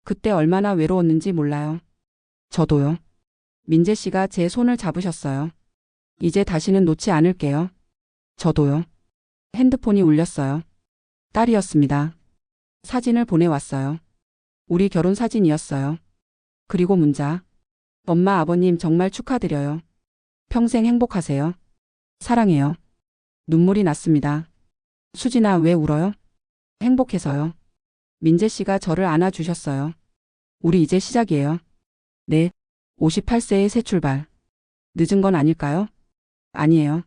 Speaker 1: 그때 얼마나 외로웠는지 몰라요. 저도요. 민재 씨가 제 손을 잡으셨어요. 이제 다시는 놓지 않을게요. 저도요. 핸드폰이 울렸어요. 딸이었습니다. 사진을 보내왔어요. 우리 결혼 사진이었어요. 그리고 문자. 엄마, 아버님 정말 축하드려요. 평생 행복하세요. 사랑해요. 눈물이 났습니다. 수진아, 왜 울어요? 행복해서요. 민재 씨가 저를 안아주셨어요. 우리 이제 시작이에요. 네. 58세의 새 출발. 늦은 건 아닐까요? 아니에요.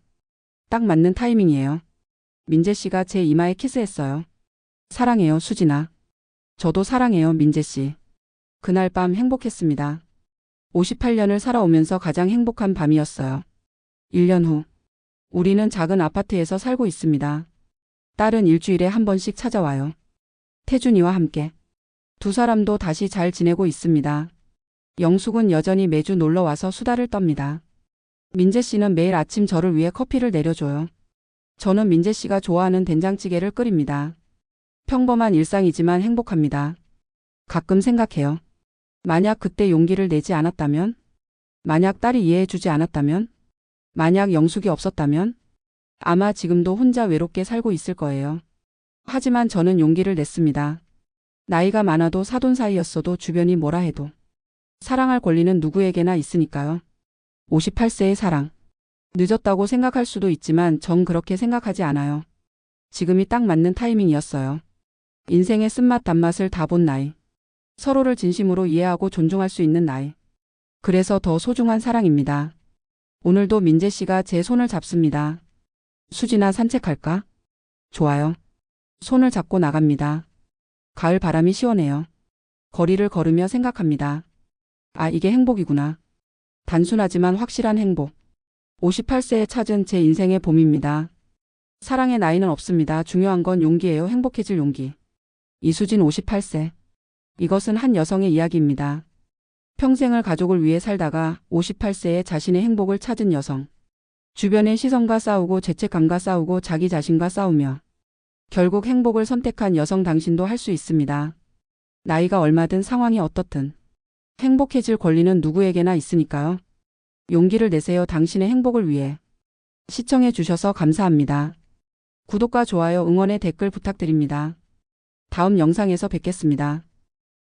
Speaker 1: 딱 맞는 타이밍이에요. 민재 씨가 제 이마에 키스했어요. 사랑해요, 수진아. 저도 사랑해요, 민재 씨. 그날 밤 행복했습니다. 58년을 살아오면서 가장 행복한 밤이었어요. 1년 후. 우리는 작은 아파트에서 살고 있습니다. 딸은 일주일에 한 번씩 찾아와요. 태준이와 함께. 두 사람도 다시 잘 지내고 있습니다. 영숙은 여전히 매주 놀러 와서 수다를 떱니다. 민재 씨는 매일 아침 저를 위해 커피를 내려줘요. 저는 민재 씨가 좋아하는 된장찌개를 끓입니다. 평범한 일상이지만 행복합니다. 가끔 생각해요. 만약 그때 용기를 내지 않았다면? 만약 딸이 이해해주지 않았다면? 만약 영숙이 없었다면? 아마 지금도 혼자 외롭게 살고 있을 거예요. 하지만 저는 용기를 냈습니다. 나이가 많아도 사돈 사이였어도 주변이 뭐라 해도 사랑할 권리는 누구에게나 있으니까요. 58세의 사랑. 늦었다고 생각할 수도 있지만 전 그렇게 생각하지 않아요. 지금이 딱 맞는 타이밍이었어요. 인생의 쓴맛 단맛을 다 본 나이. 서로를 진심으로 이해하고 존중할 수 있는 나이. 그래서 더 소중한 사랑입니다. 오늘도 민재 씨가 제 손을 잡습니다. 수진아, 산책할까? 좋아요. 손을 잡고 나갑니다. 가을 바람이 시원해요. 거리를 걸으며 생각합니다. 아, 이게 행복이구나. 단순하지만 확실한 행복. 58세에 찾은 제 인생의 봄입니다. 사랑의 나이는 없습니다. 중요한 건 용기예요. 행복해질 용기. 이수진 58세. 이것은 한 여성의 이야기입니다. 평생을 가족을 위해 살다가 58세에 자신의 행복을 찾은 여성. 주변의 시선과 싸우고 죄책감과 싸우고 자기 자신과 싸우며 결국 행복을 선택한 여성, 당신도 할 수 있습니다. 나이가 얼마든 상황이 어떻든 행복해질 권리는 누구에게나 있으니까요. 용기를 내세요. 당신의 행복을 위해. 시청해 주셔서 감사합니다. 구독과 좋아요, 응원의 댓글 부탁드립니다. 다음 영상에서 뵙겠습니다.